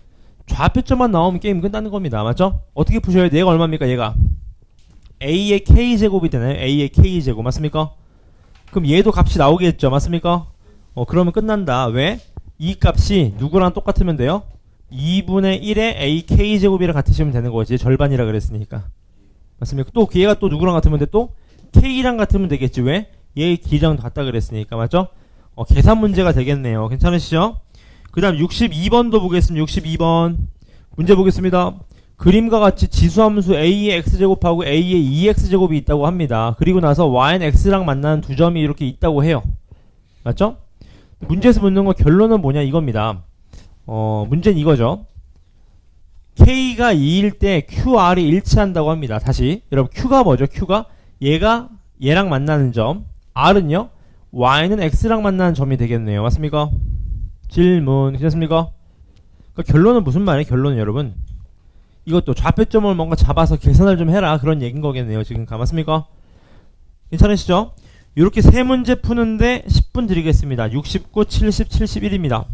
좌표점만 나오면 게임 끝나는 겁니다. 맞죠? 어떻게 푸셔야 돼? 얘가 얼마입니까? 얘가 A의 K제곱이 되나요? A의 K제곱. 맞습니까? 그럼 얘도 값이 나오겠죠. 맞습니까? 그러면 끝난다. 왜? 이 값이 누구랑 똑같으면 돼요? 2분의 1의 AK제곱이랑 같으시면 되는 거지. 절반이라 그랬으니까. 맞습니까? 또 얘가 또 누구랑 같으면 돼? 또 K랑 같으면 되겠지. 왜? 얘의 길이랑 같다 그랬으니까. 맞죠? 계산 문제가 되겠네요. 괜찮으시죠? 그 다음 62번도 보겠습니다. 62번 문제 보겠습니다. 그림과 같이 지수함수 a의 x제곱하고 a의 2x제곱이 있다고 합니다. 그리고 나서 y는 x랑 만나는 두 점이 이렇게 있다고 해요. 맞죠? 문제에서 묻는 거 결론은 뭐냐 이겁니다. 문제는 이거죠. k가 2일 때 qr이 일치한다고 합니다. 다시 여러분, q가 뭐죠? q가 얘가 얘랑 만나는 점, r은요 y는 x랑 만나는 점이 되겠네요. 맞습니까? 질문 괜찮습니까? 그러니까 결론은 무슨 말이에요? 결론은 여러분, 이것도 좌표점을 뭔가 잡아서 계산을 좀 해라, 그런 얘기인 거겠네요. 지금 맞습니까? 괜찮으시죠? 이렇게 세 문제 푸는데 10분 드리겠습니다. 69, 70, 71입니다.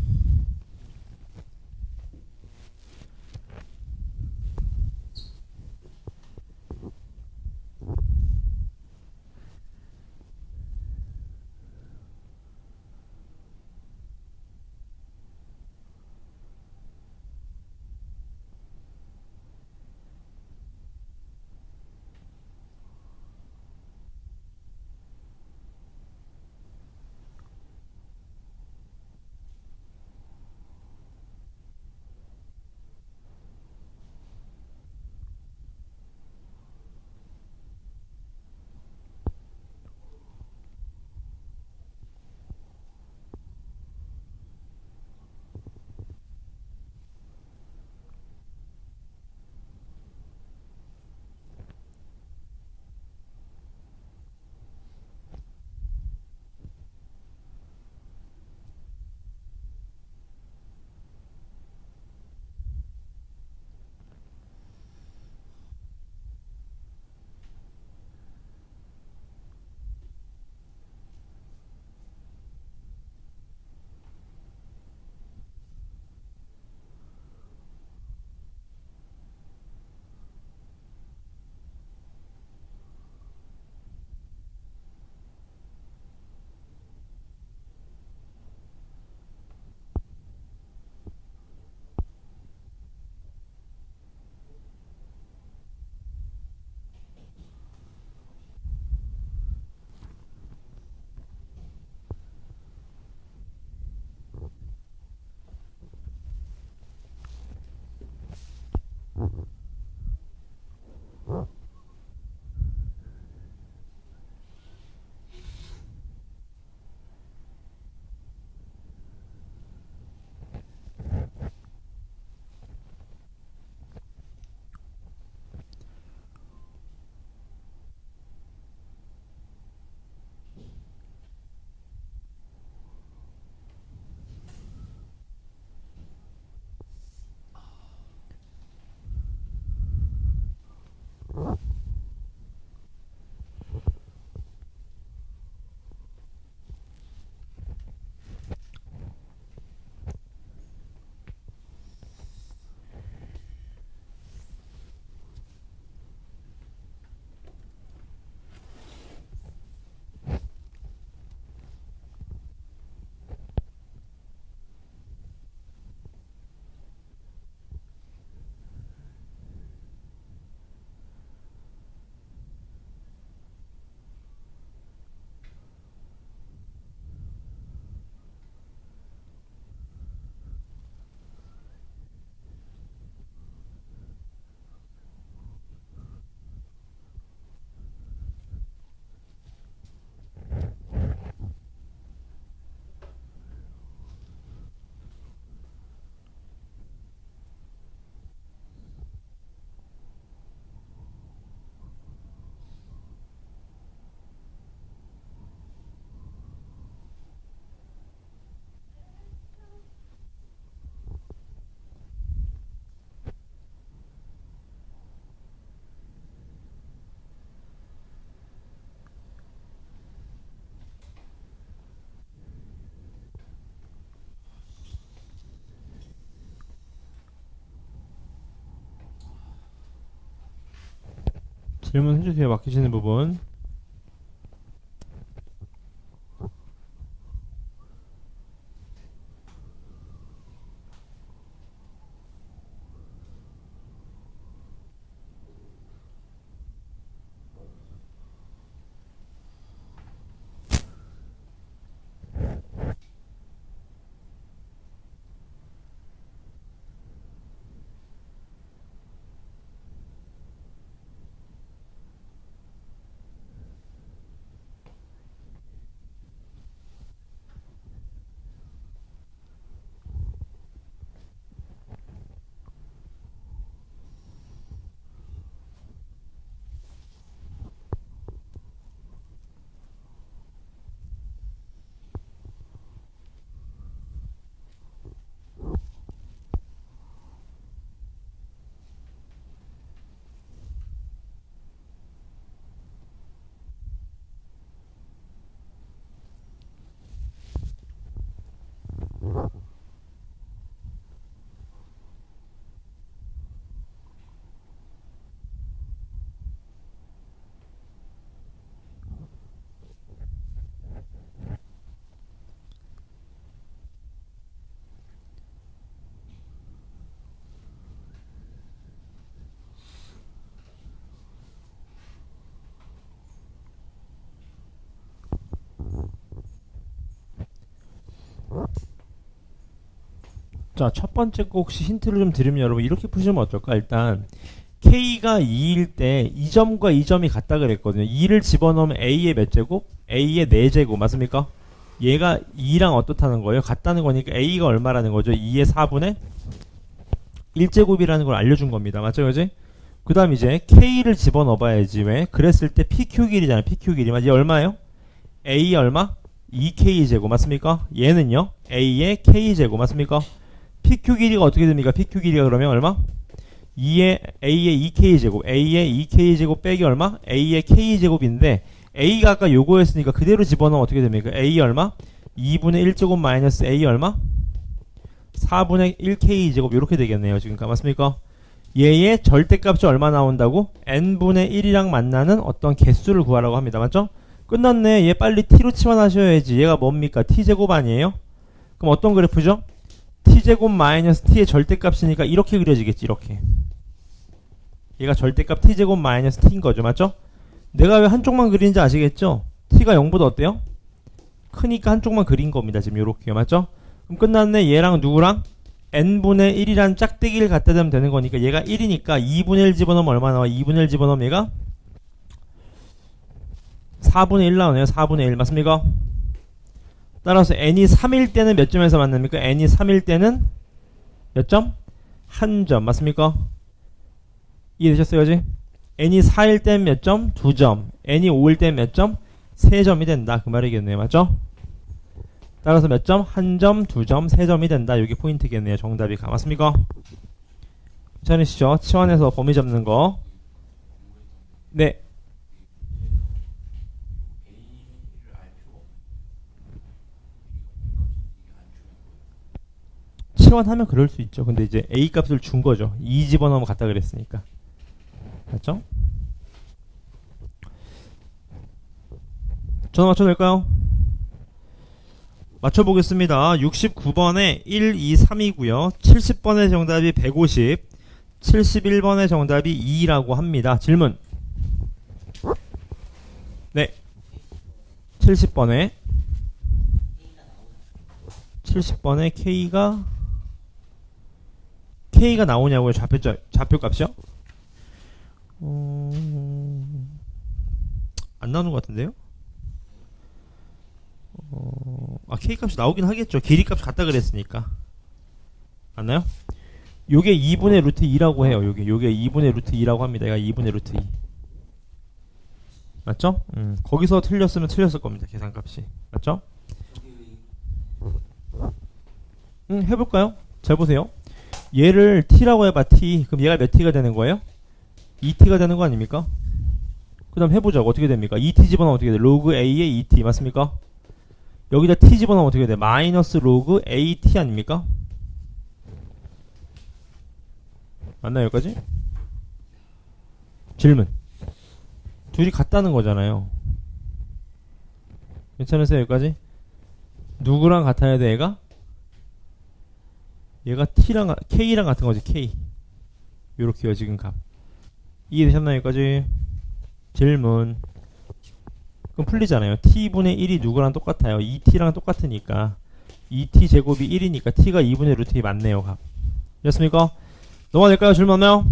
질문해주세요. 막히시는 부분. 자, 첫 번째 거 혹시 힌트를 좀 드리면 여러분 이렇게 푸시면 어떨까? 일단 K가 2일 때 이 점과 이 점이 같다 그랬거든요. 2를 집어넣으면 A의 몇 제곱? A의 4제곱 맞습니까? 얘가 2랑 어떻다는 거예요? 같다는 거니까 A가 얼마라는 거죠? 2의 4분의 1제곱이라는 걸 알려준 겁니다. 맞죠? 그지? 그 다음 이제 K를 집어넣어 봐야지. 왜? 그랬을 때 PQ 길이잖아요. PQ 길이. 얘 얼마예요? A 얼마? 2K제곱 맞습니까? 얘는요? A의 K제곱 맞습니까? PQ 길이가 어떻게 됩니까? PQ 길이가 그러면 얼마? 2의 A의 2K제곱 A의 2K제곱 빼기 얼마? A의 K제곱인데 A가 아까 요거였으니까 그대로 집어넣으면 어떻게 됩니까? A 얼마? 2분의 1제곱 마이너스 A 얼마? 4분의 1K제곱 이렇게 되겠네요. 지금까 맞습니까? 얘의 절대값이 얼마 나온다고? n분의 1이랑 만나는 어떤 개수를 구하라고 합니다. 맞죠? 끝났네. 얘 빨리 t로 치환하셔야지. 얘가 뭡니까? t제곱 아니에요? 그럼 어떤 그래프죠? t제곱 마이너스 t의 절대값이니까 이렇게 그려지겠지. 이렇게 얘가 절대값 t제곱 마이너스 t인 거죠. 맞죠? 내가 왜 한쪽만 그리는지 아시겠죠? t가 0보다 어때요? 크니까 한쪽만 그린 겁니다. 지금 요렇게요. 맞죠? 그럼 끝났네. 얘랑 누구랑? n분의 1이란 짝대기를 갖다 대면 되는 거니까 얘가 1이니까 2분의 1 집어넣으면 얼마 나와? 2분의 1 집어넣으면 얘가 4분의 1 나오네요. 4분의 1 맞습니까? 따라서 n이 3일 때는 몇 점에서 만납니까? n이 3일 때는 몇 점? 한 점 맞습니까? 이해되셨어요? 그지? n이 4일 때는 몇 점? 2점. n이 5일 때는 몇 점? 3점이 된다. 그 말이겠네요. 맞죠? 따라서 몇 점? 1점, 2점, 3점이 된다. 이게 포인트겠네요. 정답이 맞습니까? 괜찮으시죠? 치환해서 범위 잡는 거. 네. 치환하면 그럴 수 있죠. 근데 이제 A 값을 준 거죠. 2 집어넣으면 같다 그랬으니까. 맞죠? 전화 맞춰도 될까요? 맞춰보겠습니다. 69번에 1, 2, 3이고요. 70번의 정답이 150, 71번의 정답이 2라고 합니다. 질문. 네. 70번에 K가 나오냐고요? 좌표값이요? 안 나오는 것 같은데요? K값이 나오긴 하겠죠. 길이값이 같다 그랬으니까. 맞나요? 요게 2분의 루트 2라고 해요. 요게 2분의 루트 2라고 합니다. 얘가 2분의 루트 2. 맞죠? 거기서 틀렸으면 틀렸을 겁니다. 계산값이. 맞죠? 해볼까요? 잘 보세요. 얘를 t라고 해봐. t. 그럼 얘가 몇 t가 되는 거예요? 2t가 되는 거 아닙니까? 그 다음 해보자고. 어떻게 됩니까? 2t 집어넣으면 어떻게 돼? 로그 a의 2t 맞습니까? 여기다 t 집어넣으면 어떻게 돼? 마이너스 로그 at 아닙니까? 맞나요? 여기까지? 질문. 둘이 같다는 거잖아요. 괜찮으세요 여기까지? 누구랑 같아야 돼 얘가? 얘가 T랑 K랑 같은 거지 K. 요렇게요 지금 값. 이해되셨나요 여기까지? 질문. 그럼 풀리잖아요. T분의 1이 누구랑 똑같아요? 2T랑 똑같으니까 2T 제곱이 1이니까 T가 2분의 루트 2 맞네요 값. 됐습니까? 넘어가 될까요? 질문 없나요?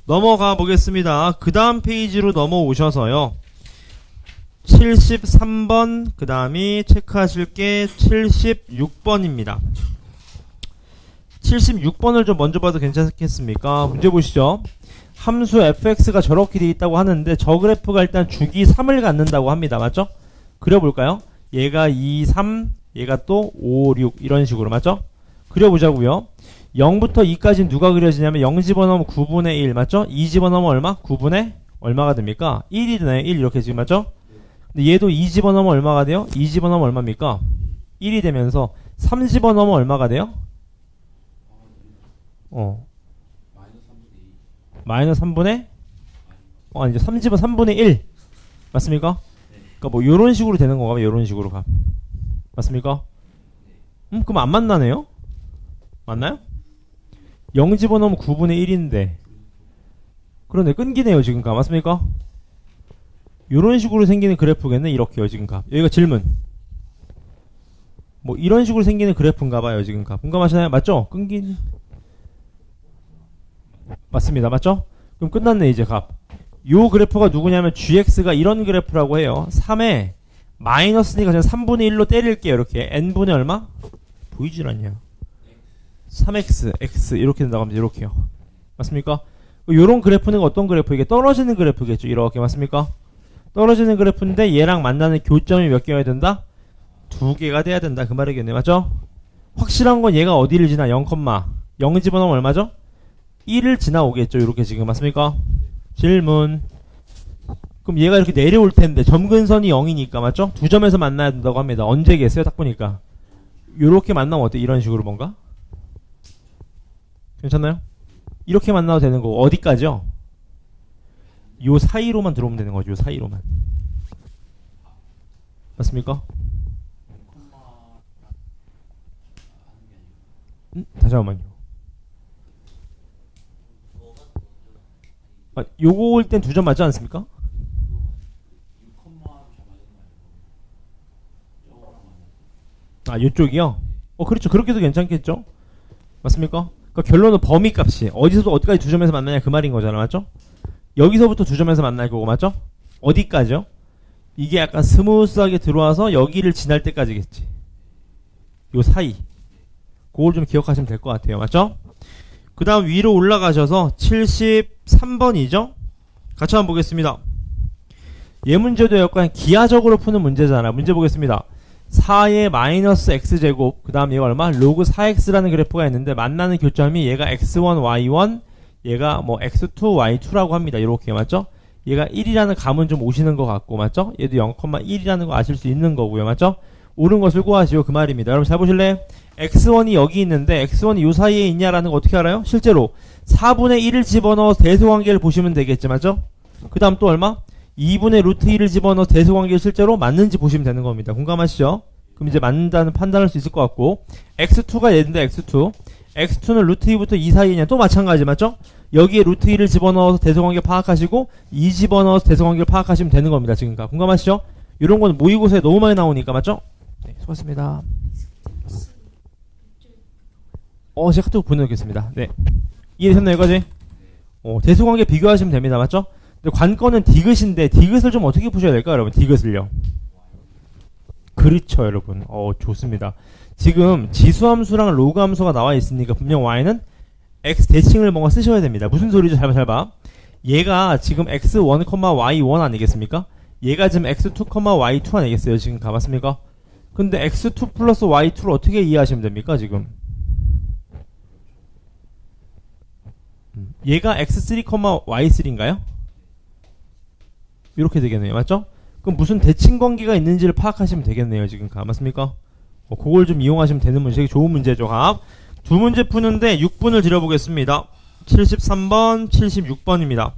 넘어가 보겠습니다. 그 다음 페이지로 넘어오셔서요 73번 그 다음이 체크하실 게 76번입니다 76번을 좀 먼저 봐도 괜찮겠습니까? 문제 보시죠. 함수 fx가 저렇게 되어 있다고 하는데 저 그래프가 일단 주기 3을 갖는다고 합니다. 맞죠? 그려볼까요? 얘가 2, 3, 얘가 또 5, 6 이런 식으로 맞죠? 그려보자고요. 0부터 2까지는 누가 그려지냐면 0 집어넣으면 9분의 1 맞죠? 2 집어넣으면 얼마? 9분의 얼마가 됩니까? 1이 되나요? 1 이렇게 지금 맞죠? 근데 얘도 2 집어넣으면 얼마가 돼요? 2 집어넣으면 얼마입니까? 1이 되면서 3 집어넣으면 얼마가 돼요? 마이너스 3분의 아니죠. 3집은 3분의 1 맞습니까? 그러니까 뭐 요런 식으로 되는 건가? 요런 식으로 가 맞습니까? 그럼 안 만나네요? 맞나요? 0 집어넣으면 9분의 1인데 그런데 끊기네요 지금 가 맞습니까? 요런 식으로 생기는 그래프겠네. 이렇게요 지금 가. 여기가 질문. 뭐 이런 식으로 생기는 그래프인가 봐요 지금 가. 공감하시나요? 맞죠? 끊긴 맞습니다. 맞죠? 그럼 끝났네 이제 값. 요 그래프가 누구냐면 gx가 이런 그래프라고 해요. 3에 마이너스니까 그냥 3분의 1로 때릴게요. 이렇게 n분의 얼마? 보이질 않냐. 3x, x 이렇게 된다고 하면 이렇게요. 맞습니까? 요런 그래프는 어떤 그래프? 이게 떨어지는 그래프겠죠. 이렇게 맞습니까? 떨어지는 그래프인데 얘랑 만나는 교점이 몇 개여야 된다? 2개가 돼야 된다. 그 말이겠네. 맞죠? 확실한 건 얘가 어디를 지나? 0, 0 집어넣으면 얼마죠? 1을 지나오겠죠. 이렇게 지금 맞습니까? 질문. 그럼 얘가 이렇게 내려올 텐데 점근선이 0이니까 맞죠? 두 점에서 만나야 된다고 합니다. 언제겠어요? 딱 보니까 요렇게 만나면 어때? 이런 식으로 뭔가? 괜찮나요? 이렇게 만나도 되는 거고 어디까지요? 요 사이로만 들어오면 되는 거죠. 요 사이로만. 맞습니까? 다시 한번요. 요거 올 땐 2점 맞지 않습니까? 아 요쪽이요? 그렇죠. 그렇게도 괜찮겠죠? 맞습니까? 그러니까 결론은 범위 값이 어디서부터 어디까지 2점에서 만나냐 그 말인 거잖아. 맞죠? 여기서부터 2점에서 만날 거고 맞죠? 어디까지요? 이게 약간 스무스하게 들어와서 여기를 지날 때까지겠지. 요 사이. 그걸 좀 기억하시면 될 것 같아요. 맞죠? 그 다음 위로 올라가셔서 73번이죠? 같이 한번 보겠습니다. 얘 문제도 약간 기하적으로 푸는 문제잖아. 문제 보겠습니다. 4의 마이너스 x제곱 그 다음 얘가 얼마? 로그 4x라는 그래프가 있는데 만나는 교점이 얘가 x1, y1 얘가 뭐 x2, y2라고 합니다. 이렇게 맞죠? 얘가 1이라는 감은 좀 오시는 것 같고 맞죠? 얘도 0,1이라는 거 아실 수 있는 거고요. 맞죠? 옳은 것을 구하시오 그 말입니다. 여러분 잘 보실래요? x1이 여기 있는데 x1이 요 사이에 있냐라는 거 어떻게 알아요? 실제로 4분의 1을 집어넣어서 대소관계를 보시면 되겠지 맞죠? 그 다음 또 얼마? 2분의 루트 1을 집어넣어서 대소관계를 실제로 맞는지 보시면 되는 겁니다. 공감하시죠? 그럼 이제 맞는다는 판단할 수 있을 것 같고 x2가 얘인데 x2는 루트 2부터 2 사이냐 또 마찬가지 맞죠? 여기에 루트 1을 집어넣어서 대소관계 파악하시고 2 집어넣어서 대소관계를 파악하시면 되는 겁니다. 지금까 공감하시죠? 이런 건 모의고사에 너무 많이 나오니까 맞죠? 네, 수고하셨습니다. 제가 카톡 보내놓겠습니다. 네. 이해되셨나요, 여기까지? 대소관계 비교하시면 됩니다. 맞죠? 근데 관건은 디귿인데, 디귿을 좀 어떻게 푸셔야 될까요, 여러분? 디귿을요. 그렇죠, 여러분. 좋습니다. 지금 지수함수랑 로그함수가 나와 있으니까 분명 y는 x 대칭을 뭔가 쓰셔야 됩니다. 무슨 소리죠? 잘 봐. 얘가 지금 x1, y1 아니겠습니까? 얘가 지금 x2, y2 아니겠어요? 지금 가봤습니까? 근데 x2 플러스 y2를 어떻게 이해하시면 됩니까, 지금? 얘가 x3, y3인가요? 이렇게 되겠네요. 맞죠? 그럼 무슨 대칭 관계가 있는지를 파악하시면 되겠네요. 지금 맞습니까? 그걸 좀 이용하시면 되는 문제. 되게 좋은 문제죠. 두 문제 푸는데 6분을 드려보겠습니다. 73번, 76번입니다.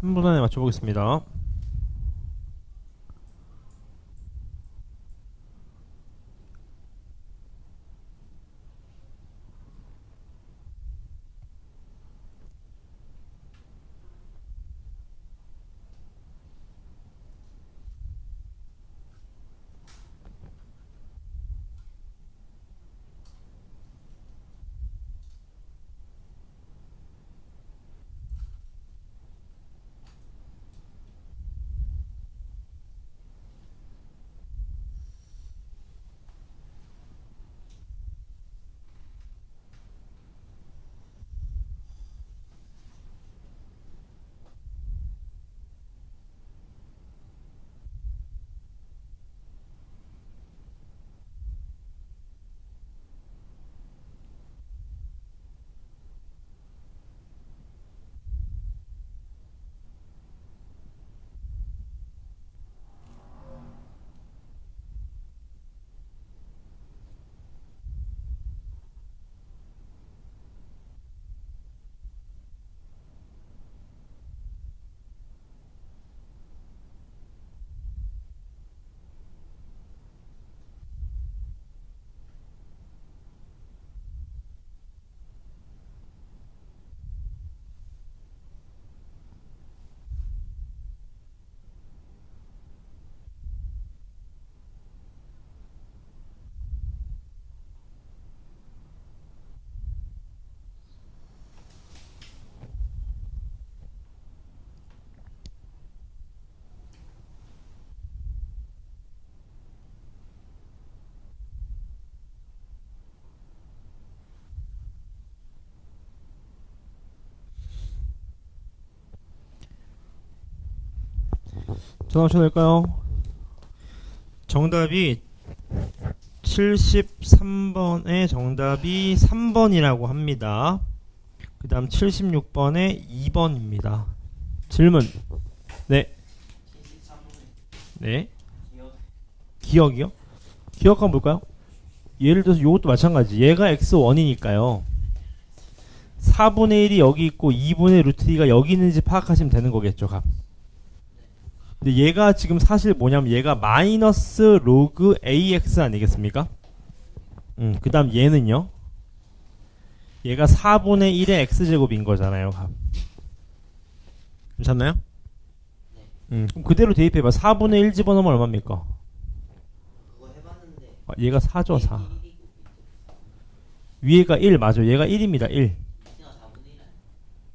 3분 안에 맞춰보겠습니다. 전화 오셔도 될까요? 정답이 73번의 정답이 3번이라고 합니다. 그 다음 76번에 2번입니다. 질문. 네. 73분의 네. 기억. 기억이요? 기억 한번 볼까요? 예를 들어서 이것도 마찬가지. 얘가 x1이니까요. 4분의 1이 여기 있고 2분의 루트 2가 여기 있는지 파악하시면 되는 거겠죠, 값. 근데 얘가 지금 사실 뭐냐면 얘가 마이너스 로그 ax 아니겠습니까? 그 다음 얘는요. 얘가 4분의 1의 x제곱인 거잖아요, 값. 괜찮나요? 그럼 그대로 대입해봐. 4분의 1 집어넣으면 얼마입니까? 그거 해봤는데 아, 얘가 4죠, 4. 1이고 위에가 1, 맞아. 얘가 1입니다, 1. 밑에가 4분의 1 아니야?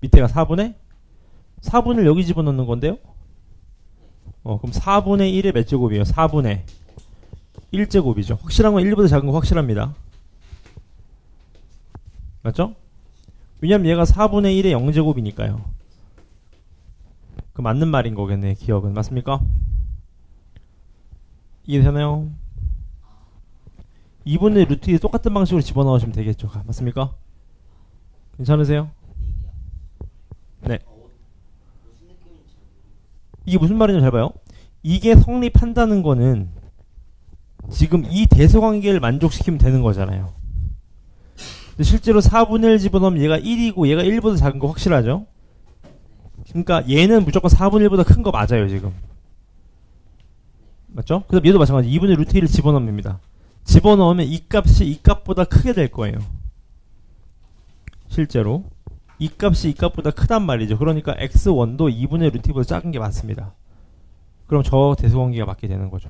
밑에가 4분의? 4분을 여기 집어넣는 건데요? 그럼 4분의 1의 몇 제곱이에요? 4분의 1제곱이죠. 확실한 건 1보다 작은 거 확실합니다. 맞죠? 왜냐면 얘가 4분의 1의 0제곱이니까요. 그 맞는 말인 거겠네, 기억은. 맞습니까? 이해되나요? 2분의 루트 2 똑같은 방식으로 집어넣으시면 되겠죠. 맞습니까? 괜찮으세요? 네. 무슨 느낌인지 잘 모르겠어. 이게 무슨 말인지 잘 봐요. 이게 성립한다는 거는 지금 이 대소관계를 만족시키면 되는 거잖아요. 근데 실제로 4분의 1 집어넣으면 얘가 1이고 얘가 1보다 작은 거 확실하죠? 그러니까 얘는 무조건 4분의 1보다 큰 거 맞아요, 지금. 맞죠? 그다음 얘도 마찬가지. 2분의 루트 1을 집어넣으면 됩니다. 집어넣으면 이 값이 이 값보다 크게 될 거예요. 실제로. 이 값이 이 값보다 크단 말이죠. 그러니까 x1도 2분의 루트 2보다 작은 게 맞습니다. 그럼 저 대소관계가 맞게 되는 거죠.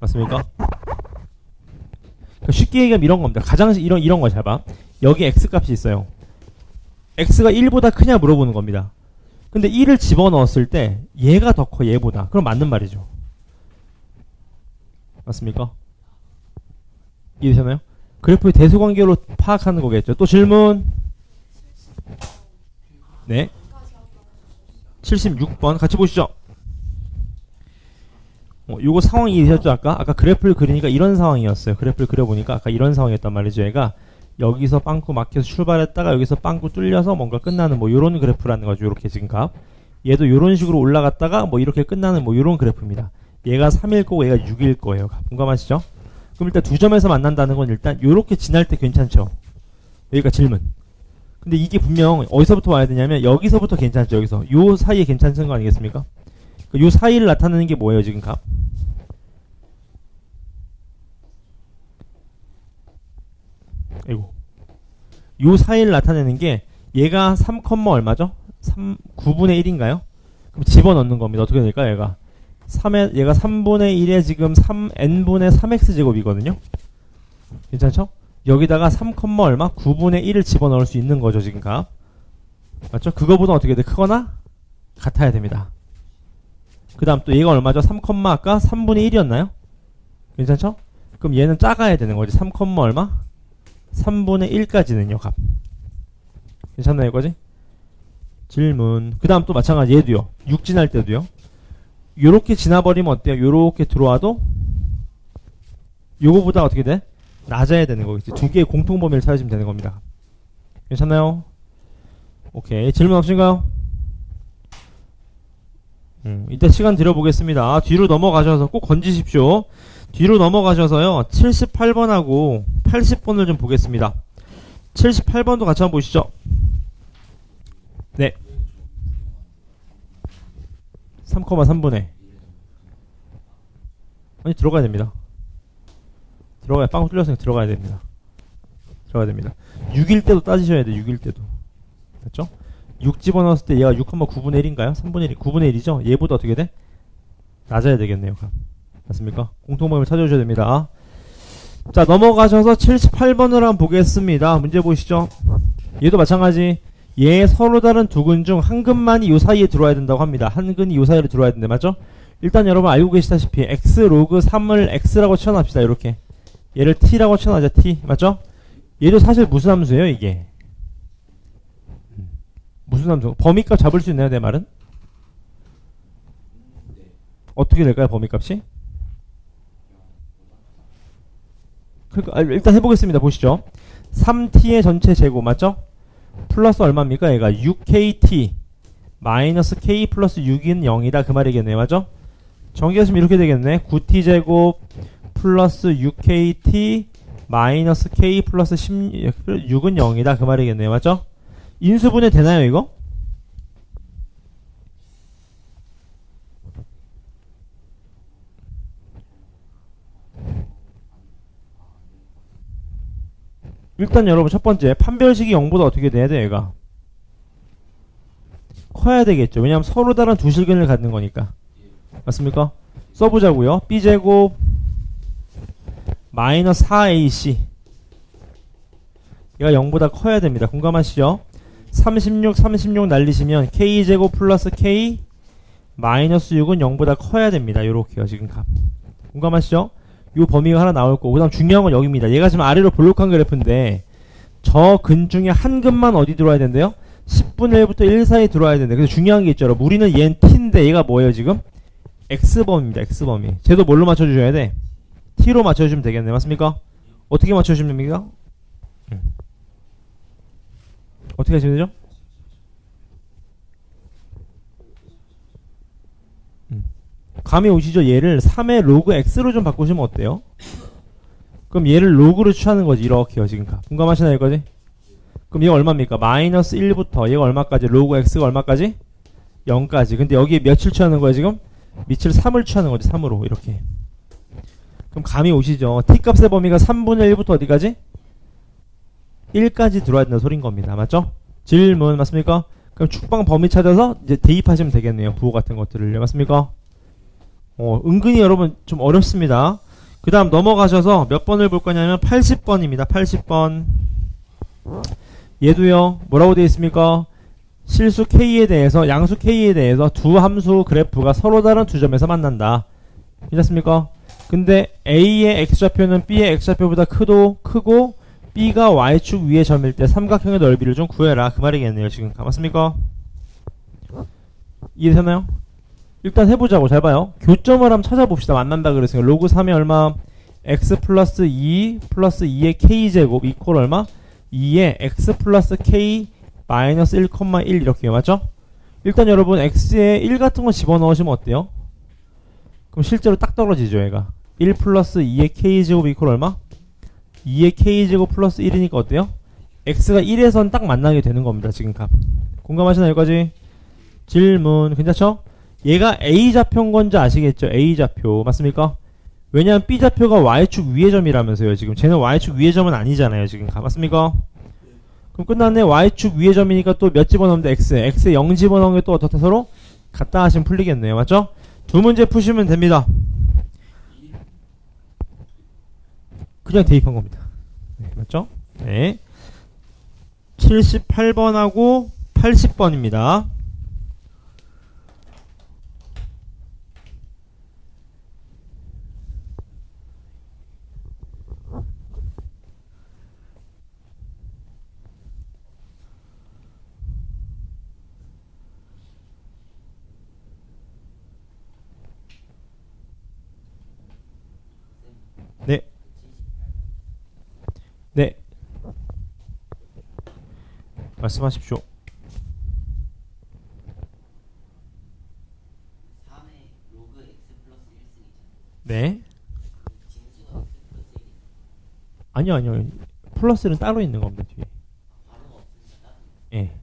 맞습니까? 그러니까 쉽게 얘기하면 이런 겁니다. 가장 이런 거 잘 봐. 여기 x 값이 있어요. x가 1보다 크냐 물어보는 겁니다. 근데 1을 집어넣었을 때 얘가 더 커, 얘보다. 그럼 맞는 말이죠. 맞습니까? 이해되셨나요? 그래프의 대소관계로 파악하는 거겠죠. 또 질문. 네. 76번 같이 보시죠. 요거 상황이 이해되셨죠? 아까 그래프를 그리니까 이런 상황이었어요. 그래프를 그려보니까 아까 이런 상황이었단 말이죠. 얘가 여기서 빵꾸 막혀서 출발했다가 여기서 빵꾸 뚫려서 뭔가 끝나는 뭐 요런 그래프라는 거죠. 요렇게 지금 값. 얘도 요런 식으로 올라갔다가 뭐 이렇게 끝나는 뭐 요런 그래프입니다. 얘가 3일 거고 얘가 6일 거예요. 공감하시죠? 그럼 일단 두 점에서 만난다는 건 일단 요렇게 지날 때 괜찮죠? 여기가 질문. 근데 이게 분명 어디서부터 와야 되냐면 여기서부터 괜찮죠. 여기서 요 사이에 괜찮은 거 아니겠습니까? 요 사이를 나타내는 게 뭐예요 지금 값? 아이고. 요 사이를 나타내는 게 얘가 3, 얼마죠? 9분의 1인가요? 그럼 집어넣는 겁니다. 어떻게 될까요? 얘가 3분의 1에 지금 n분의 3x 제곱이거든요. 괜찮죠? 여기다가 3, 얼마? 9분의 1을 집어넣을 수 있는 거죠 지금 값. 맞죠? 그거보다 어떻게 돼? 크거나 같아야 됩니다. 그 다음 또 얘가 얼마죠? 3, 아까 3분의 1이었나요? 괜찮죠? 그럼 얘는 작아야 되는 거지. 3, 얼마? 3분의 1까지는요 값. 괜찮나요 이거지? 질문. 그 다음 또 마찬가지 얘도요. 6 지날 때도요. 요렇게 지나버리면 어때요? 요렇게 들어와도 요거보다 어떻게 돼? 낮아야 되는 거겠지. 두 개의 공통범위를 찾으시면 되는 겁니다. 괜찮나요? 오케이. 질문 없으신가요? 이따 시간 들여보겠습니다. 뒤로 넘어가셔서 꼭 건지십시오. 뒤로 넘어가셔서요. 78번하고 80번을 좀 보겠습니다. 78번도 같이 한번 보시죠. 네. 3,3분의 아니 들어가야 됩니다. 들어가야 빵 뚫렸으니까 들어가야 됩니다. 들어가야 됩니다. 6일 때도 따지셔야 돼. 6일 때도. 맞죠? 6 집어넣었을 때 얘가 6,9분의 1인가요? 3분의 1, 9분의 1이죠? 얘보다 어떻게 돼? 낮아야 되겠네요. 맞습니까? 공통범위를 찾아주셔야 됩니다. 자, 넘어가셔서 78번을 한번 보겠습니다. 문제 보시죠. 얘도 마찬가지. 얘 서로 다른 두 근 중 한 근만이 요 사이에 들어와야 된다고 합니다. 한 근이 요 사이로 들어와야 된대. 맞죠? 일단 여러분 알고 계시다시피 x 로그 3을 x라고 쳐납시다. 이렇게. 얘를 t라고 쳐놔자. t. 맞죠? 얘도 사실 무슨 함수예요 이게? 무슨 함수? 범위값 잡을 수 있나요 내 말은? 어떻게 될까요 범위값이? 그러니까 일단 해보겠습니다. 보시죠. 3t의 전체 제곱 맞죠? 플러스 얼마입니까? 얘가 6kt 마이너스 k 플러스 6인 0이다 그 말이겠네요. 맞죠? 정리하시면 이렇게 되겠네. 9t 제곱 플러스 6kt 마이너스 k 플러스 6은 0이다 그 말이겠네요. 맞죠? 인수분해 되나요 이거? 일단 여러분 첫 번째 판별식이 0보다 어떻게 돼야 돼 얘가? 커야 되겠죠. 왜냐하면 서로 다른 두 실근을 갖는 거니까. 맞습니까? 써보자고요. b제곱 마이너스 4ac 얘가 0보다 커야 됩니다. 공감하시죠? 36 날리시면 k제곱 플러스 k 마이너스 6은 0보다 커야 됩니다. 요렇게요 지금 값. 공감하시죠? 요 범위가 하나 나올 거고 그 다음 중요한 건 여기입니다. 얘가 지금 아래로 볼록한 그래프인데 저 근 중에 한 근만 어디 들어와야 된대요? 10분의 1부터 1 사이 들어와야 된대. 그래서 중요한 게 있죠. 여러분. 우리는 얘는 t인데 얘가 뭐예요 지금? x범위입니다. x범위. 쟤도 뭘로 맞춰주셔야 돼? t로 맞춰주시면 되겠네. 맞습니까? 어떻게 맞춰주시면 됩니까? 어떻게 하시면 되죠? 감이 오시죠? 얘를 3의 로그 x로 좀 바꾸시면 어때요? 그럼 얘를 로그로 취하는 거지. 이렇게요 지금. 공감하시나요 이거지? 그럼 얘가 얼마입니까? 마이너스 1부터 얘가 얼마까지? 로그 x가 얼마까지? 0까지. 근데 여기에 몇을 취하는 거야 지금? 밑을 3을 취하는 거지. 3으로 이렇게. 그럼 감이 오시죠? t값의 범위가 3분의 1부터 어디까지? 1까지 들어와야 된다는 소린 겁니다. 맞죠? 질문 맞습니까? 그럼 축방 범위 찾아서 이제 대입하시면 되겠네요. 부호 같은 것들을요. 맞습니까? 은근히 여러분 좀 어렵습니다. 그 다음 넘어가셔서 몇 번을 볼 거냐면 80번입니다. 80번. 얘도요. 뭐라고 되어 있습니까? 실수 k에 대해서 양수 k에 대해서 두 함수 그래프가 서로 다른 두 점에서 만난다. 괜찮습니까? 근데 a의 x좌표는 b의 x좌표보다 크고 b가 y축 위의 점일 때 삼각형의 넓이를 좀 구해라. 그 말이겠네요. 지금 맞습니까? 이해되나요? 일단 해보자고. 잘 봐요. 교점을 한번 찾아봅시다. 만난다 그랬으니까 로그 3이 얼마? x 플러스 2 플러스 2의 k제곱 이퀄 얼마? 2의 x 플러스 k 마이너스 1,1 이렇게요. 맞죠? 일단 여러분 x에 1 같은 거 집어넣으시면 어때요? 그럼 실제로 딱 떨어지죠. 얘가 1 플러스 2의 k제곱 이퀄 얼마? 2의 k제곱 플러스 1이니까 어때요? x가 1에선 딱 만나게 되는 겁니다. 지금 값. 공감하시나요? 여기까지? 질문 괜찮죠? 얘가 A좌표인 건지 아시겠죠? A좌표 맞습니까? 왜냐면 B좌표가 Y축 위의 점이라면서요. 지금 쟤는 Y축 위의 점은 아니잖아요. 지금 맞습니까? 그럼 끝났네. Y축 위의 점이니까 또 몇 집어넣으면 돼? X에 0 집어넣은 게 또 어떻다 서로? 같다 하시면 풀리겠네요. 맞죠? 두 문제 푸시면 됩니다. 그냥 대입한 겁니다. 네, 맞죠? 네. 78번하고 80번입니다. 네. 네. 말씀하십시오. 3의 로그 x 플러스 1승이잖아. 네. 진수가 x 플러스 1이 아니요. 플러스는 따로 있는 겁니다, 뒤에. 바로가 없으니까 예.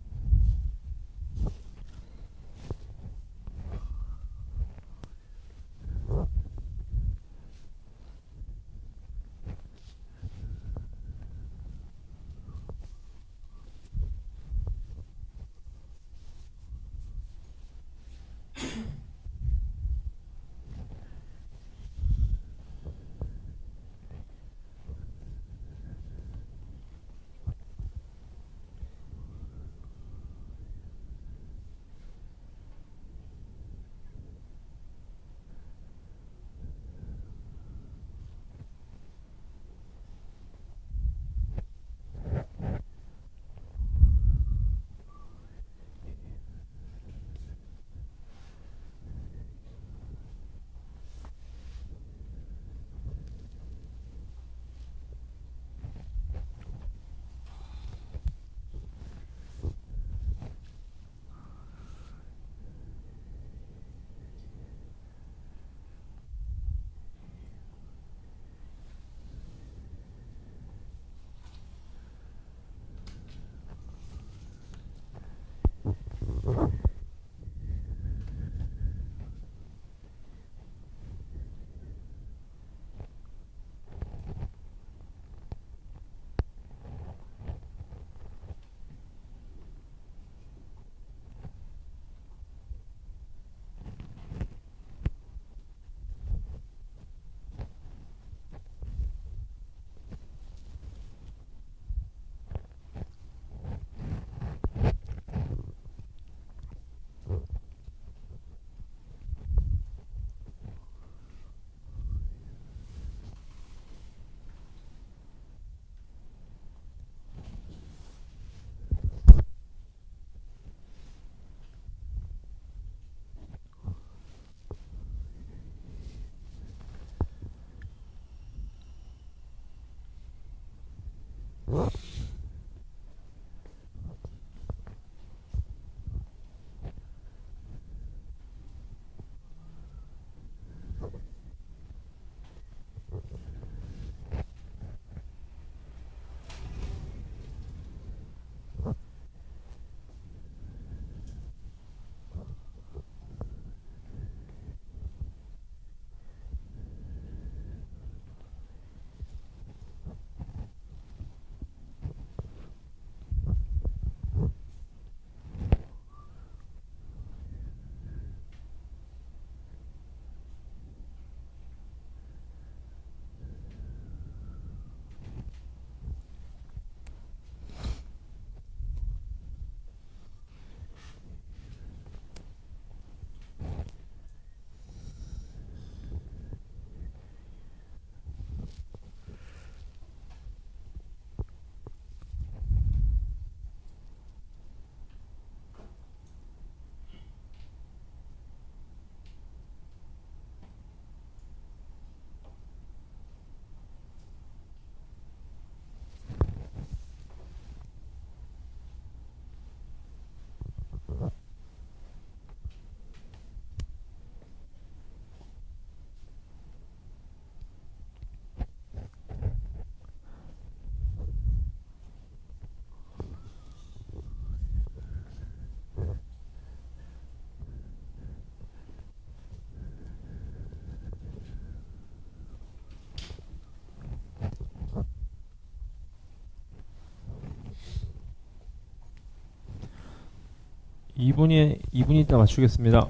2분이 있다 맞추겠습니다.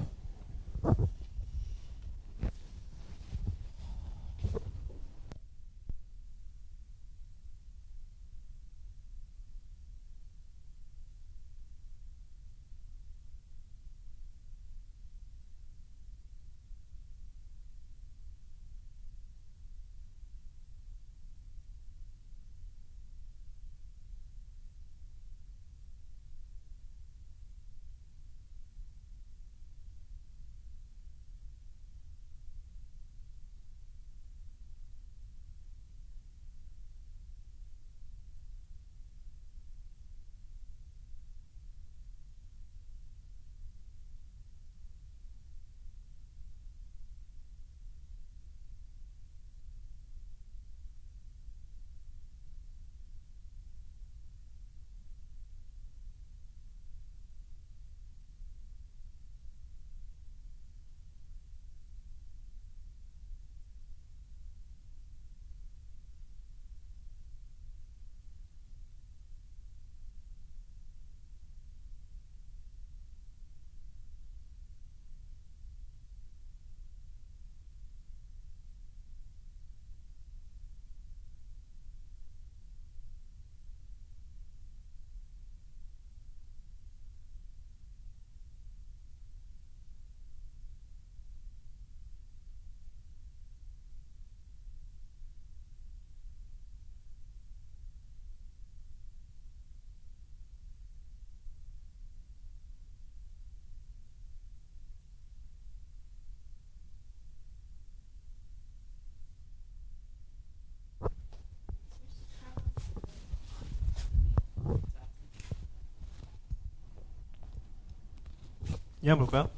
이해 볼까요?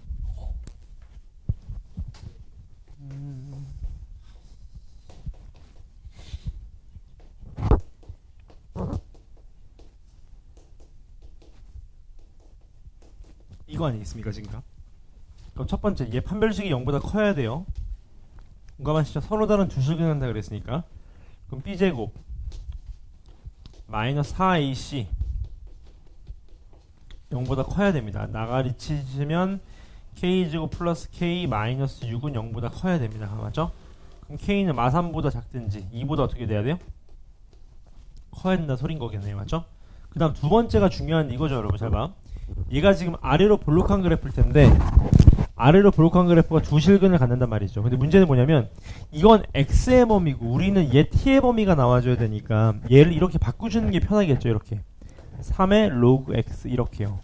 이거 아니겠습니까 지금? 그럼 첫 번째 얘 판별식이 0보다 커야 돼요. 공감하시죠? 서로 다른 두 식을 한다 그랬으니까. 그럼 b제곱 마이너스 4ac 0보다 커야 됩니다. 나가리 치시면 k제곱 플러스 k 마이너스 6은 0보다 커야 됩니다. 맞죠? 그럼 k는 마3보다 작든지 2보다 어떻게 돼야 돼요? 커야 된다 소린 거겠네요. 맞죠? 그 다음 두 번째가 중요한 이거죠. 여러분 잘 봐. 얘가 지금 아래로 볼록한 그래프일 텐데 아래로 볼록한 그래프가 두 실근을 갖는단 말이죠. 근데 문제는 뭐냐면 이건 x의 범위고 우리는 얘 t의 범위가 나와줘야 되니까 얘를 이렇게 바꾸주는 게 편하겠죠. 이렇게 3의 로그 x 이렇게요.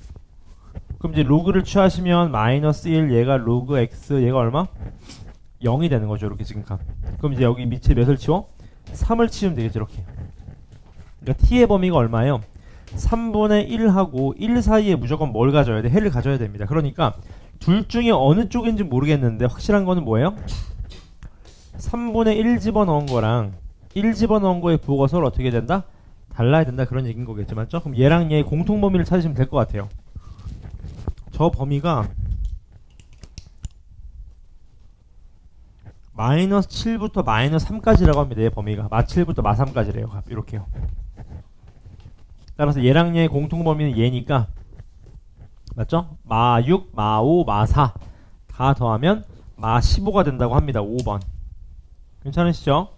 그럼 이제 로그를 취하시면 마이너스 1 얘가 로그 x 얘가 얼마? 0이 되는 거죠. 이렇게 지금 값. 그럼 이제 여기 밑에 몇을 치워? 3을 치우면 되겠죠. 이렇게. 그러니까 t의 범위가 얼마예요? 3분의 1하고 1 사이에 무조건 뭘 가져야 돼? 해를 가져야 됩니다. 그러니까 둘 중에 어느 쪽인지 모르겠는데 확실한 거는 뭐예요? 3분의 1 집어넣은 거랑 1 집어넣은 거의 부호가 서로 어떻게 된다? 달라야 된다 그런 얘기인 거겠죠. 맞죠? 그럼 얘랑 얘의 공통 범위를 찾으시면 될 것 같아요. 저 범위가 마이너스 7부터 마이너스 3까지라고 합니다. 얘 범위가 마7부터 마3까지래요. 이렇게요. 따라서 얘랑 얘의 공통 범위는 얘니까 맞죠? 마6, 마5, 마4 다 더하면 마15가 된다고 합니다. 5번. 괜찮으시죠?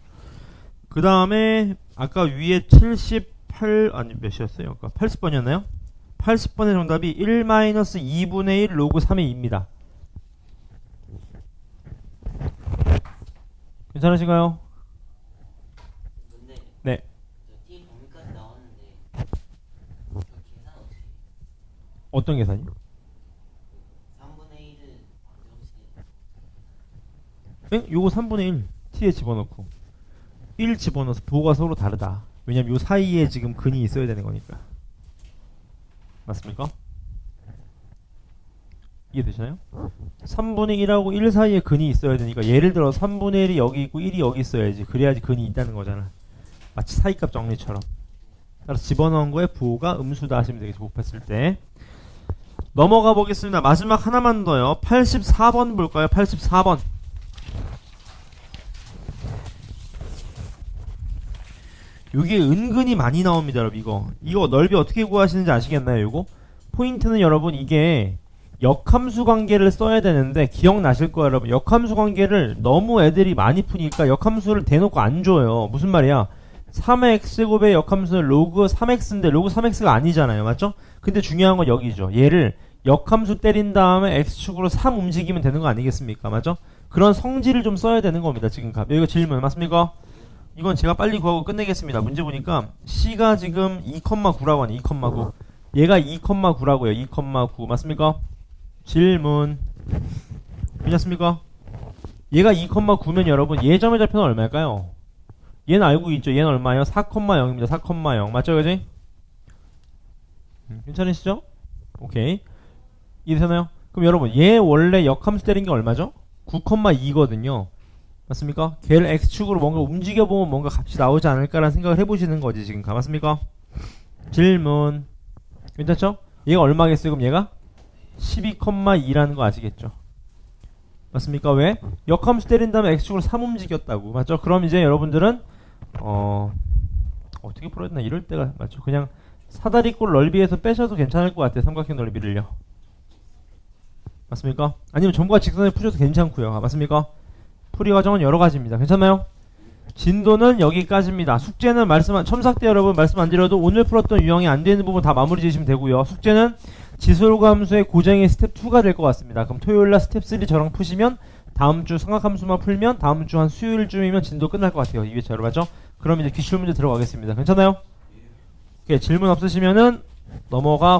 그 다음에 아까 위에 78 아니 몇이었어요? 아까 80번이었나요? 80번의 정답이 1-2분의 1 로그 3의 2입니다. 괜찮으신가요? 근데 네. 저 t 범위까지 나왔는데 그 계산 어떻게 해요? 어떤 계산이요? 3분의 1은 방정식에 응? 요거 3분의 1 t에 집어넣고 1 집어넣어서 부호가 서로 다르다. 왜냐면 요 사이에 지금 근이 있어야 되는 거니까. 맞습니까? 이해되시나요? 3분의 1하고 1 사이에 근이 있어야 되니까 예를 들어 3분의 1이 여기 있고 1이 여기 있어야지. 그래야지 근이 있다는 거잖아. 마치 사이값 정리처럼. 따라서 집어넣은 거에 부호가 음수다 하시면 되겠죠. 곱했을 때. 넘어가 보겠습니다. 마지막 하나만 더요. 84번 볼까요? 84번. 요게 은근히 많이 나옵니다. 여러분 이거 넓이 어떻게 구하시는지 아시겠나요? 요거 포인트는 여러분 이게 역함수 관계를 써야 되는데 기억나실 거예요 여러분. 역함수 관계를 너무 애들이 많이 푸니까 역함수를 대놓고 안 줘요. 무슨 말이야? 3의 x제곱의 역함수는 로그 3x인데 로그 3x가 아니잖아요. 맞죠? 근데 중요한 건 여기죠. 얘를 역함수 때린 다음에 x축으로 3 움직이면 되는 거 아니겠습니까? 맞죠? 그런 성질을 좀 써야 되는 겁니다. 지금 여기가 질문 맞습니까? 이건 제가 빨리 구하고 끝내겠습니다. 문제 보니까 C가 지금 2,9라고 하네. 2,9 얘가 2,9라고요. 2,9 맞습니까? 질문 괜찮습니까? 얘가 2,9면 여러분 얘 점의 좌표는 얼마일까요? 얘는 알고 있죠. 얘는 얼마예요? 4,0입니다. 4,0 맞죠? 그지? 괜찮으시죠? 오케이 이해되나요? 그럼 여러분 얘 원래 역함수 때린 게 얼마죠? 9,2거든요. 맞습니까? 걔를 x축으로 뭔가 움직여보면 뭔가 값이 나오지 않을까라는 생각을 해보시는 거지 지금. 맞습니까? 질문 괜찮죠? 얘가 얼마겠어요? 그럼 얘가 12,2라는 거 아시겠죠? 맞습니까? 왜? 역함수 때린 다음에 x축으로 3 움직였다고. 맞죠? 그럼 이제 여러분들은 어떻게 풀어야 되나 이럴 때가 맞죠? 그냥 사다리꼴 넓이에서 빼셔도 괜찮을 것 같아요. 삼각형 넓이를요. 맞습니까? 아니면 점과 직선에 푸셔도 괜찮고요. 맞습니까? 풀이 과정은 여러 가지입니다. 괜찮나요? 진도는 여기까지입니다. 숙제는 첨삭 때 여러분 말씀 안 드려도 오늘 풀었던 유형이 안 되는 부분 다 마무리 지으시면 되고요. 숙제는 지수함수의 고정의 스텝 2가 될 것 같습니다. 그럼 토요일날 스텝 3 저랑 푸시면 다음 주 삼각함수만 풀면 다음 주 한 수요일쯤이면 진도 끝날 것 같아요. 2회차로 맞죠? 그럼 이제 기출문제 들어가겠습니다. 괜찮아요? 오케이, 질문 없으시면은 넘어가